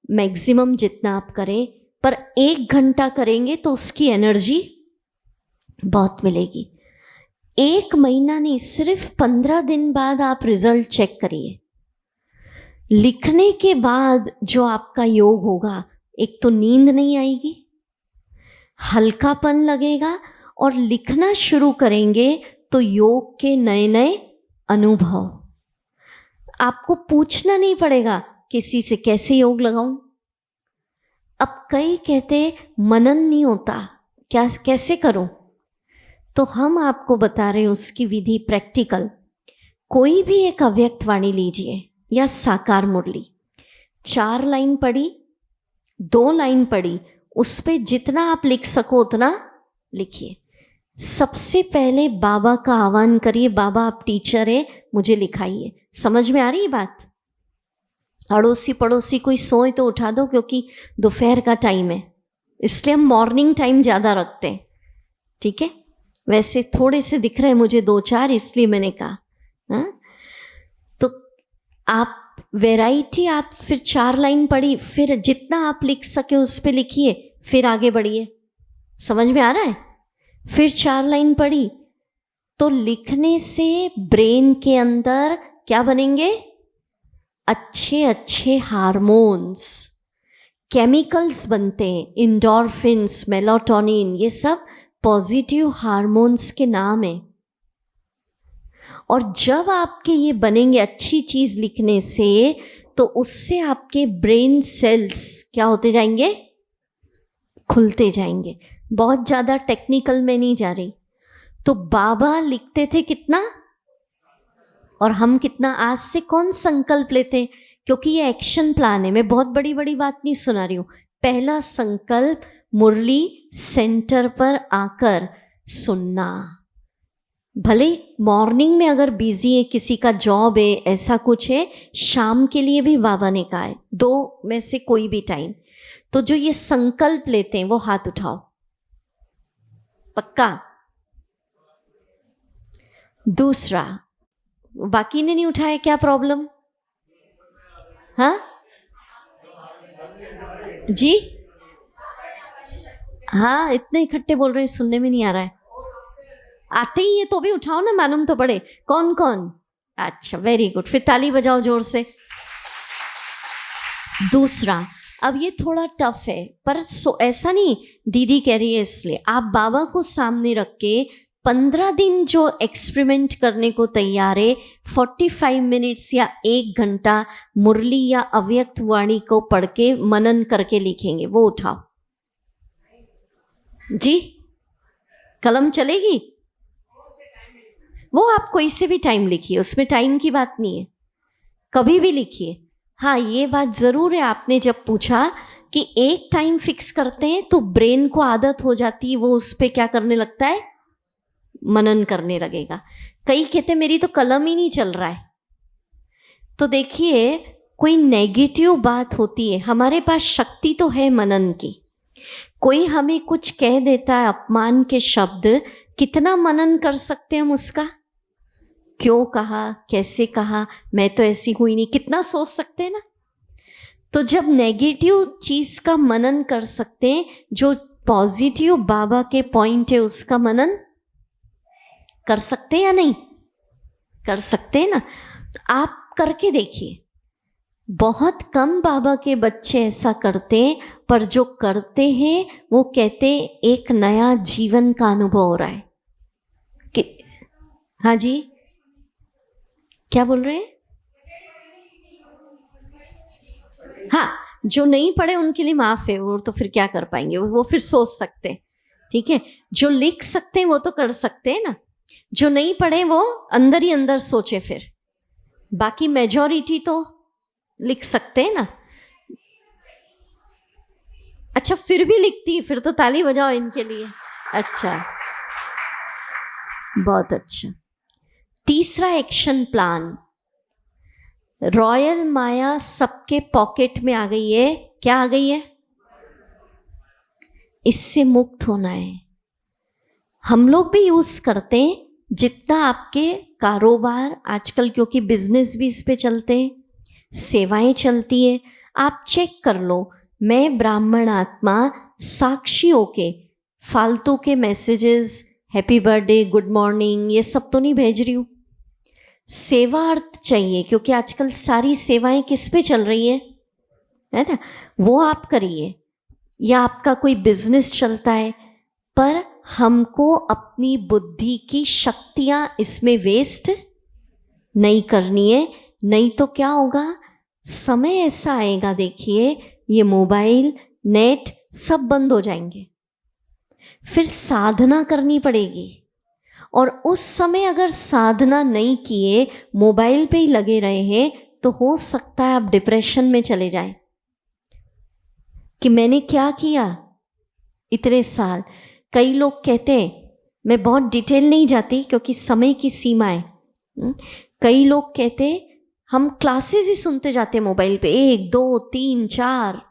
मैक्सिमम जितना आप करें, पर 1 घंटा करेंगे तो उसकी एनर्जी बहुत मिलेगी। 1 महीना नहीं, सिर्फ 15 दिन बाद आप रिजल्ट चेक करिए। लिखने के बाद जो आपका योग होगा, एक तो नींद नहीं आएगी, हल्कापन लगेगा, और लिखना शुरू करेंगे तो योग के नए नए अनुभव। आपको पूछना नहीं पड़ेगा किसी से कैसे योग लगाऊं। अब कई कहते मनन नहीं होता, क्या कैसे करूं? तो हम आपको बता रहे हैं उसकी विधि, प्रैक्टिकल। कोई भी एक अव्यक्त वाणी लीजिए या साकार मुरली, 4 लाइन पढ़ी, 2 लाइन पढ़ी, उस पर जितना आप लिख सको उतना लिखिए। सबसे पहले बाबा का आह्वान करिए, बाबा आप टीचर है, मुझे लिखाइए। समझ में आ रही है बात? अड़ोसी पड़ोसी कोई सोए तो उठा दो, क्योंकि दोपहर का टाइम है, इसलिए हम मॉर्निंग टाइम ज़्यादा रखते हैं। ठीक है, वैसे थोड़े से दिख रहे हैं मुझे 2-4, इसलिए मैंने कहा। तो आप वैरायटी, आप फिर 4 लाइन पढ़ी, फिर जितना आप लिख सके उस पर लिखिए, फिर आगे बढ़िए। समझ में आ रहा है? फिर 4 लाइन पढ़ी, तो लिखने से ब्रेन के अंदर क्या बनेंगे, अच्छे अच्छे हार्मोन्स, केमिकल्स बनते हैं, इंडोर्फिन्स, मेलाटोनिन, ये सब पॉजिटिव हार्मोन्स के नाम हैं। और जब आपके ये बनेंगे अच्छी चीज़ लिखने से, तो उससे आपके ब्रेन सेल्स क्या होते जाएंगे, खुलते जाएंगे। बहुत ज़्यादा टेक्निकल में नहीं जा रही। तो बाबा लिखते थे कितना, और हम कितना। आज से कौन संकल्प लेते, क्योंकि ये एक्शन प्लान है। मैं बहुत बड़ी बड़ी बात नहीं सुना रही हूँ। पहला संकल्प, मुरली सेंटर पर आकर सुनना। भले मॉर्निंग में अगर बिजी है, किसी का जॉब है, ऐसा कुछ है, शाम के लिए भी बाबा ने कहा है 2 में से कोई भी टाइम। तो जो ये संकल्प लेते हैं वो हाथ उठाओ, पक्का। दूसरा, बाकी ने नहीं उठाया, क्या प्रॉब्लम? हाँ जी, हाँ इतने इकट्ठे बोल रहे हैं, सुनने में नहीं आ रहा है। आते ही है तो भी उठाओ ना, मालूम तो पड़े कौन कौन। अच्छा, वेरी गुड, फिर ताली बजाओ जोर से। दूसरा, अब ये थोड़ा टफ है, पर ऐसा नहीं दीदी कह रही है इसलिए। आप बाबा को सामने रख के 15 दिन जो एक्सपेरिमेंट करने को तैयार है, 45 मिनट्स या 1 घंटा मुरली या अव्यक्त वाणी को पढ़ के मनन करके लिखेंगे, वो उठाओ जी। कलम चलेगी? वो आप कोई से भी टाइम लिखिए, उसमें टाइम की बात नहीं है, कभी भी लिखिए। हाँ ये बात ज़रूर है, आपने जब पूछा कि एक टाइम फिक्स करते हैं तो ब्रेन को आदत हो जाती है, वो उस पर क्या करने लगता है, मनन करने लगेगा। कई कहते मेरी तो कलम ही नहीं चल रहा है। तो देखिए, कोई नेगेटिव बात होती है, हमारे पास शक्ति तो है मनन की। कोई हमें कुछ कह देता है अपमान के शब्द, कितना मनन कर सकते हैं हम उसका, क्यों कहा, कैसे कहा, मैं तो ऐसी हुई नहीं, कितना सोच सकते हैं ना। तो जब नेगेटिव चीज़ का मनन कर सकते हैं, जो पॉजिटिव बाबा के पॉइंट है उसका मनन कर सकते हैं या नहीं कर सकते हैं ना। तो आप करके देखिए, बहुत कम बाबा के बच्चे ऐसा करते हैं, पर जो करते हैं वो कहते एक नया जीवन का अनुभव हो रहा है कि हाँ जी, क्या बोल रहे हैं? हाँ, जो नहीं पढ़े उनके लिए माफ है, वो तो फिर क्या कर पाएंगे, वो फिर सोच सकते हैं, ठीक है। जो लिख सकते हैं वो तो कर सकते हैं ना, जो नहीं पढ़े वो अंदर ही अंदर सोचे फिर, बाकी मेजॉरिटी तो लिख सकते हैं ना। अच्छा, फिर भी लिखती है, फिर तो ताली बजाओ इनके लिए। अच्छा, बहुत अच्छा। तीसरा एक्शन प्लान, रॉयल माया सबके पॉकेट में आ गई है। क्या आ गई है? इससे मुक्त होना है। हम लोग भी यूज करते हैं, जितना आपके कारोबार आजकल, क्योंकि बिजनेस भी इस पे चलते हैं, सेवाएं चलती है, आप चेक कर लो। मैं ब्राह्मण आत्मा साक्षी होके फालतू के messages, happy birthday, good morning, ये सब तो नहीं भेज रही हूँ। सेवा अर्थ चाहिए, क्योंकि आजकल सारी सेवाएं किस पे चल रही है ना, वो आप करिए। या आपका कोई बिजनेस चलता है, पर हमको अपनी बुद्धि की शक्तियां इसमें वेस्ट नहीं करनी है। नहीं तो क्या होगा, समय ऐसा आएगा, देखिए ये मोबाइल, नेट सब बंद हो जाएंगे, फिर साधना करनी पड़ेगी। और उस समय अगर साधना नहीं किए, मोबाइल पे ही लगे रहे हैं, तो हो सकता है आप डिप्रेशन में चले जाएं कि मैंने क्या किया इतने साल। कई लोग कहते हैं, मैं बहुत डिटेल नहीं जाती क्योंकि समय की सीमा है, कई लोग कहते हैं हम क्लासेस ही सुनते जाते मोबाइल पे, 1 2 3 4,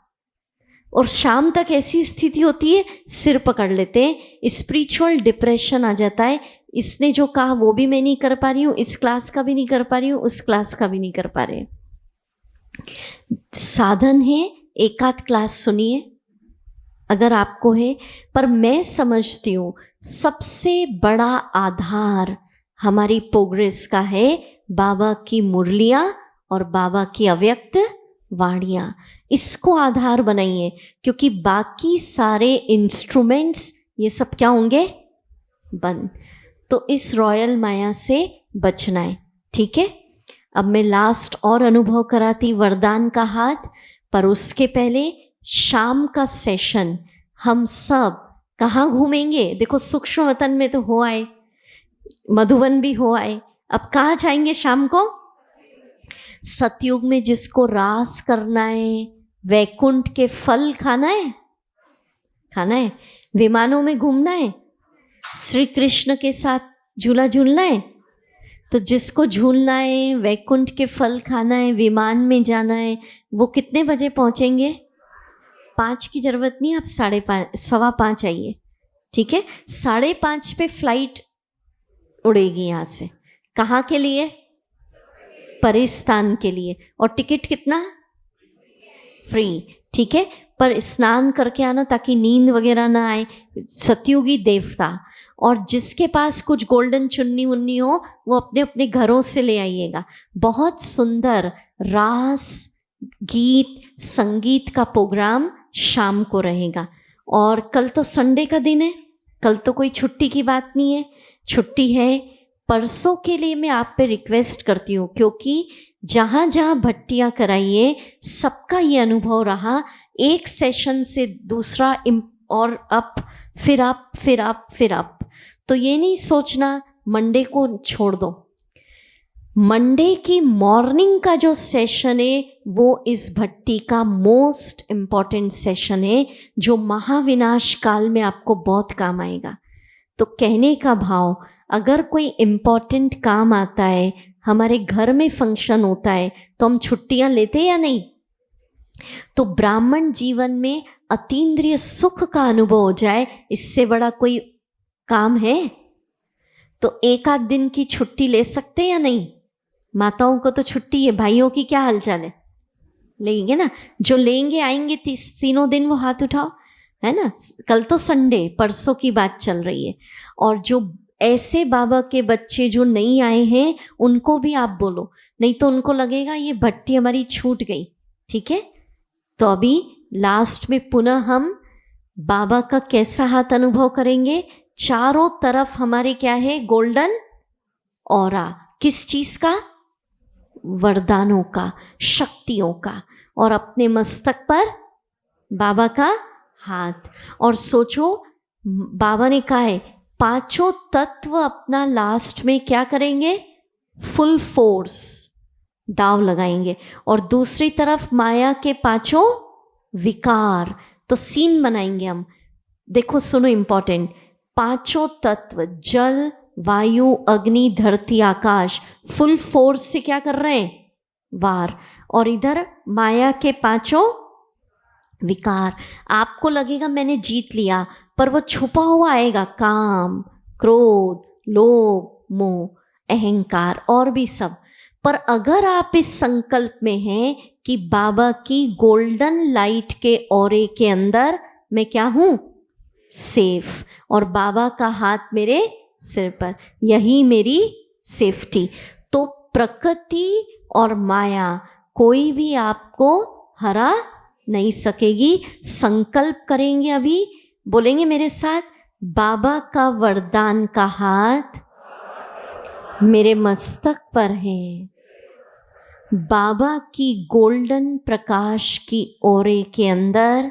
और शाम तक ऐसी स्थिति होती है सिर पकड़ लेते हैं, स्पिरिचुअल डिप्रेशन आ जाता है। इसने जो कहा वो भी मैं नहीं कर पा रही हूँ, इस क्लास का भी नहीं कर पा रही हूँ, उस क्लास का भी नहीं कर पा रहे। साधन है, एक आध क्लास सुनिए अगर आपको है, पर मैं समझती हूँ सबसे बड़ा आधार हमारी प्रोग्रेस का है बाबा की मुरलियाँ और बाबा की अव्यक्त वाणियाँ। इसको आधार बनाइए, क्योंकि बाकी सारे इंस्ट्रूमेंट्स ये सब क्या होंगे, बंद। तो इस रॉयल माया से बचना है, ठीक है। अब मैं लास्ट और अनुभव कराती वरदान का हाथ, पर उसके पहले शाम का सेशन हम सब कहाँ घूमेंगे? देखो, सूक्ष्म वतन में तो हो आए, मधुबन भी हो आए, अब कहाँ जाएंगे शाम को? सतयुग में जिसको रास करना है, वैकुंठ के फल खाना है, विमानों में घूमना है, श्री कृष्ण के साथ झूला झूलना है, तो जिसको झूलना है, वैकुंठ के फल खाना है, विमान में जाना है, वो कितने बजे पहुंचेंगे? 5 की जरूरत नहीं, आप 5:30 5:15 आइए, ठीक है? 5:30 पे फ्लाइट उड़ेगी यहाँ से। कहाँ के लिए? परिस्थान के लिए। और टिकट कितना? फ्री, ठीक है? पर स्नान करके आना ताकि नींद वगैरह ना आए। सतयुगी देवता, और जिसके पास कुछ गोल्डन चुन्नी उन्नी हो वो अपने अपने घरों से ले आइएगा। बहुत सुंदर रास गीत संगीत का प्रोग्राम शाम को रहेगा। और कल तो संडे का दिन है, कल तो कोई छुट्टी की बात नहीं है, छुट्टी है। परसों के लिए मैं आप पे रिक्वेस्ट करती हूँ, क्योंकि जहाँ जहाँ भट्टियाँ कराइए सबका ये अनुभव रहा, एक सेशन से दूसरा और अप, फिर अप, फिर अप, फिर अप। तो ये नहीं सोचना मंडे को छोड़ दो। मंडे की मॉर्निंग का जो सेशन है वो इस भट्टी का मोस्ट इम्पॉर्टेंट सेशन है, जो महाविनाश काल में आपको बहुत काम आएगा। तो कहने का भाव, अगर कोई इम्पॉर्टेंट काम आता है, हमारे घर में फंक्शन होता है, तो हम छुट्टियां लेते या नहीं? तो ब्राह्मण जीवन में अतीन्द्रिय सुख का अनुभव हो जाए, इससे बड़ा कोई काम है? तो 1 आध दिन की छुट्टी ले सकते या नहीं? माताओं को तो छुट्टी है, भाइयों की क्या हालचाल है? लेंगे ना? जो लेंगे आएंगे तीनों दिन वो हाथ उठाओ, है ना? कल तो संडे, परसों की बात चल रही है। और जो ऐसे बाबा के बच्चे जो नहीं आए हैं उनको भी आप बोलो, नहीं तो उनको लगेगा ये भट्टी हमारी छूट गई, ठीक है? तो अभी लास्ट में पुनः हम बाबा का कैसा हाथ अनुभव करेंगे। चारों तरफ हमारे क्या है? Golden aura. किस चीज का? वरदानों का, शक्तियों का। और अपने मस्तक पर बाबा का हाथ। और सोचो, बाबा ने कहा है 5 तत्व अपना लास्ट में क्या करेंगे? फुल फोर्स दाव लगाएंगे। और दूसरी तरफ माया के 5 विकार। तो सीन बनाएंगे हम। देखो सुनो, इंपॉर्टेंट, 5 तत्व जल वायु अग्नि धरती आकाश फुल फोर्स से क्या कर रहे हैं? वार। और इधर माया के 5 विकार। आपको लगेगा मैंने जीत लिया, पर वो छुपा हुआ आएगा। काम, क्रोध, लोभ, मोह, अहंकार और भी सब। पर अगर आप इस संकल्प में हैं कि बाबा की गोल्डन लाइट के ऑरे के अंदर मैं क्या हूं? सेफ। और बाबा का हाथ मेरे सिर पर, यही मेरी सेफ्टी। तो प्रकृति और माया कोई भी आपको हरा नहीं सकेगी। संकल्प करेंगे, अभी बोलेंगे मेरे साथ, बाबा का वरदान का हाथ मेरे मस्तक पर है। बाबा की गोल्डन प्रकाश की ओरे के अंदर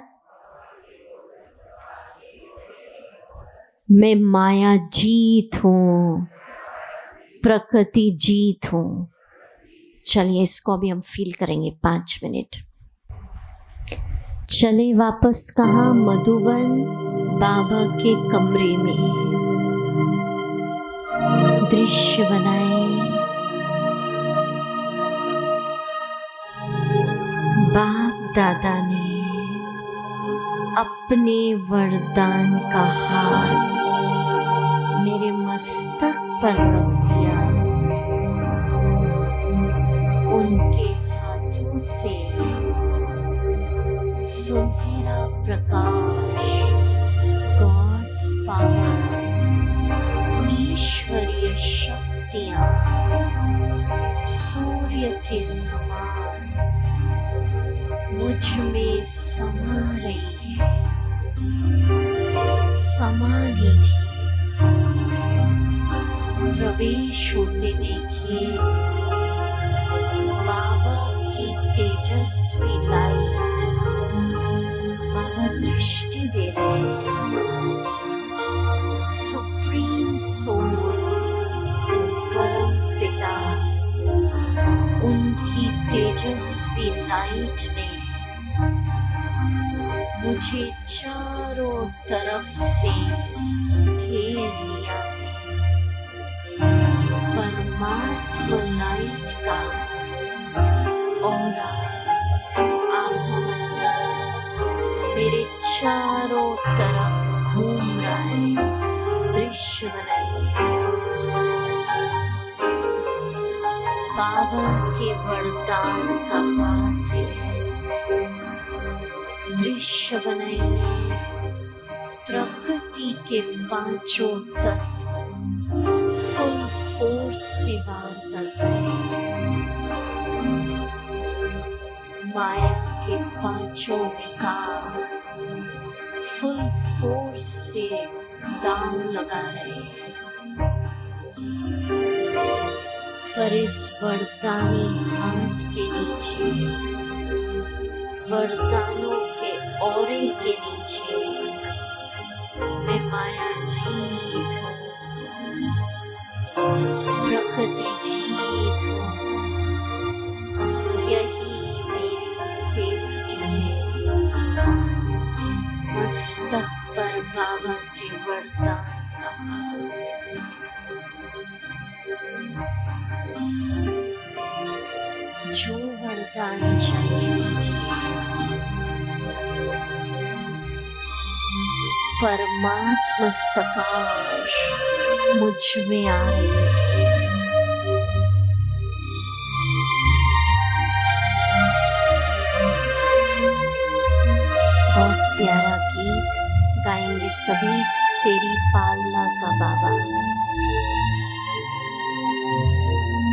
मैं माया जीत हूँ, प्रकृति जीत हूँ। चलिए इसको अभी हम फील करेंगे 5 मिनट। चले वापस कहाँ? मधुबन बाबा के कमरे में। दृश्य बनाए, बाप दादा ने अपने वरदान का हाथ मेरे मस्तक पर रख दिया। उनके हाथों से सुनहरा प्रकाश, गॉड्स पावर, ईश्वरीय शक्तियां सूर्य के समान मुझ में समा रही है। समा लीजिए, प्रवेश होते देखिए बाबा की तेजस्वी लाइट। बाबा दृष्टि दे रहे हैं। सुप्रीम सोल, परम पिता, उनकी तेजस्वी लाइट ने मुझे चारों तरफ से घेर लिया है। परमात्मा लाइट का ऑरा मेरे चारों तरफ घूम रहा है। दृश्य बनाइए। बाबा के वरदान का पात्र दृश्य बनाइए। प्रकृति के पांचों तत्व फुल फोर्स से वार कर रहे हैं। माया के पांचों विकार फुल फोर्स से दांव लगा रहे हैं। पर इस वरदानी हाथ के नीचे, वरदानों के औरे के नीचे मैं माया जीत हूँ, प्रकृति जीत हूँ। यही मेरी सेफ्टी है। मस्तक पर बाबा के वरदान का हाथ। जो वरदान चाहिए लीजिए। परमात्मा सकाश मुझ में आ रही है। बहुत प्यारा गीत गाएंगे सभी। तेरी पालना का बाबा।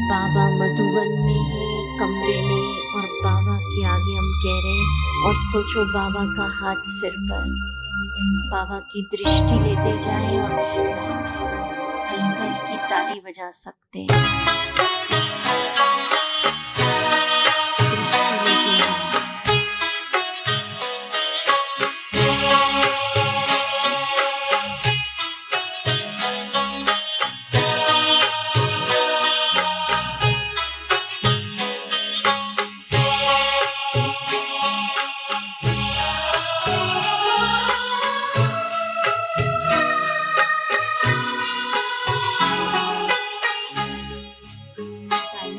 बाबा मधुबन में है, कमरे में, और बाबा के आगे हम कह रहे हैं। और सोचो बाबा का हाथ सिर पर। बाबा की दृष्टि लेते जाएं और गीत गाएंगे। हल्का की ताली बजा सकते हैं।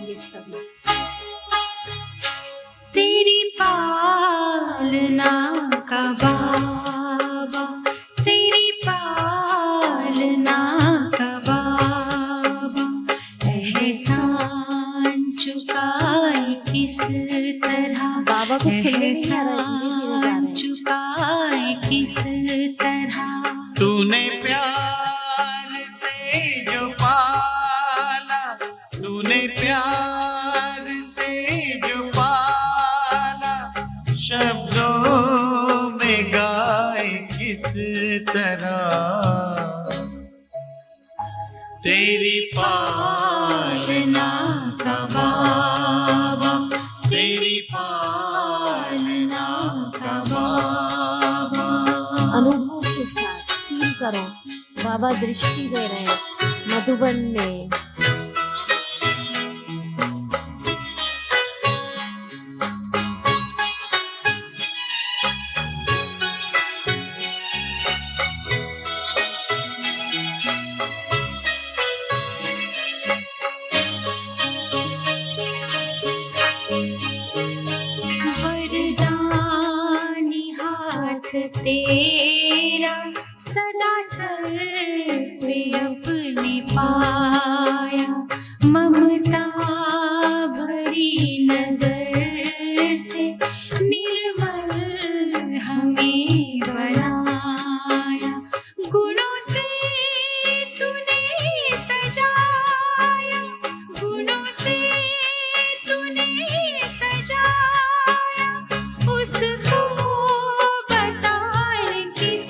दृष्टि लेते जाएं। तेरी पालना का बाबा, तेरी पालना का बाबा, एहसान चुकाए किस तरह, बाबा को सुनने नहीं आ रहा है, धीरे धीरे गा रहे हैं। चुकाए किस तरह। तूने प्यार से जो पाला, तूने प्यार से जो पाला, शब्दों में गाए किस तरह। तेरी पालना का बाबा, तेरी पालना का बाबा। अनुभव के साथ फील करो। बाबा दृष्टि दे रहे हैं मधुबन में। वरदानी हाथ तेरा सदा सर पे अपने पाया, ममता भरी नजर से निर्मल हमें बनाया। गुणों से तूने सजाया, गुणों से तूने सजाया, उसको बताए किस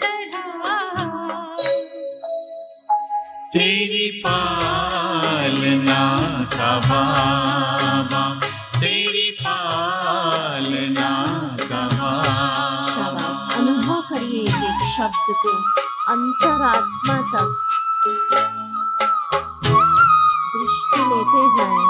तरह। तेरी पालना का बाबा, तेरी पालना का बाबा। शाबाश। अनुभव करिए एक एक शब्द को अंतरात्मा तक। दृष्टि लेते जाएं।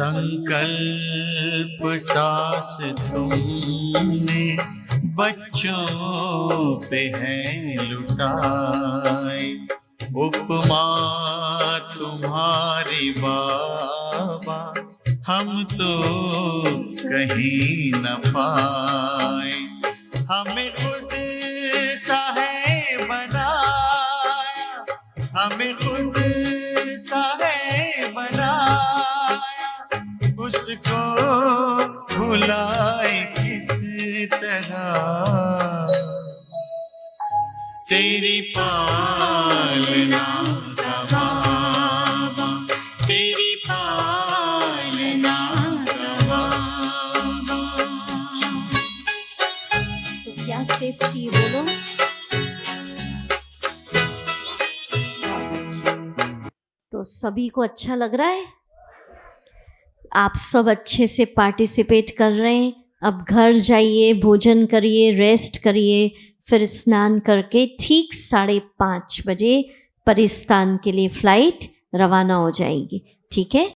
संकल्प सास तुमने बच्चों पे है लुटाए, उपमा तुम्हारी बाबा हम तो कहीं न पाए। हमें खुद सा है बनाया, हमें खुद सा है बनाया, उसको भुलाए किस तरह। तेरी पालना का बाबा, तेरी पालना का बाबा। तो क्या सेफ्टी बोलो? तो सभी को अच्छा लग रहा है? आप सब अच्छे से पार्टिसिपेट कर रहे हैं। अब घर जाइए, भोजन करिए, रेस्ट करिए, फिर स्नान करके ठीक 5:30 बजे परिस्तान के लिए फ्लाइट रवाना हो जाएगी। ठीक है?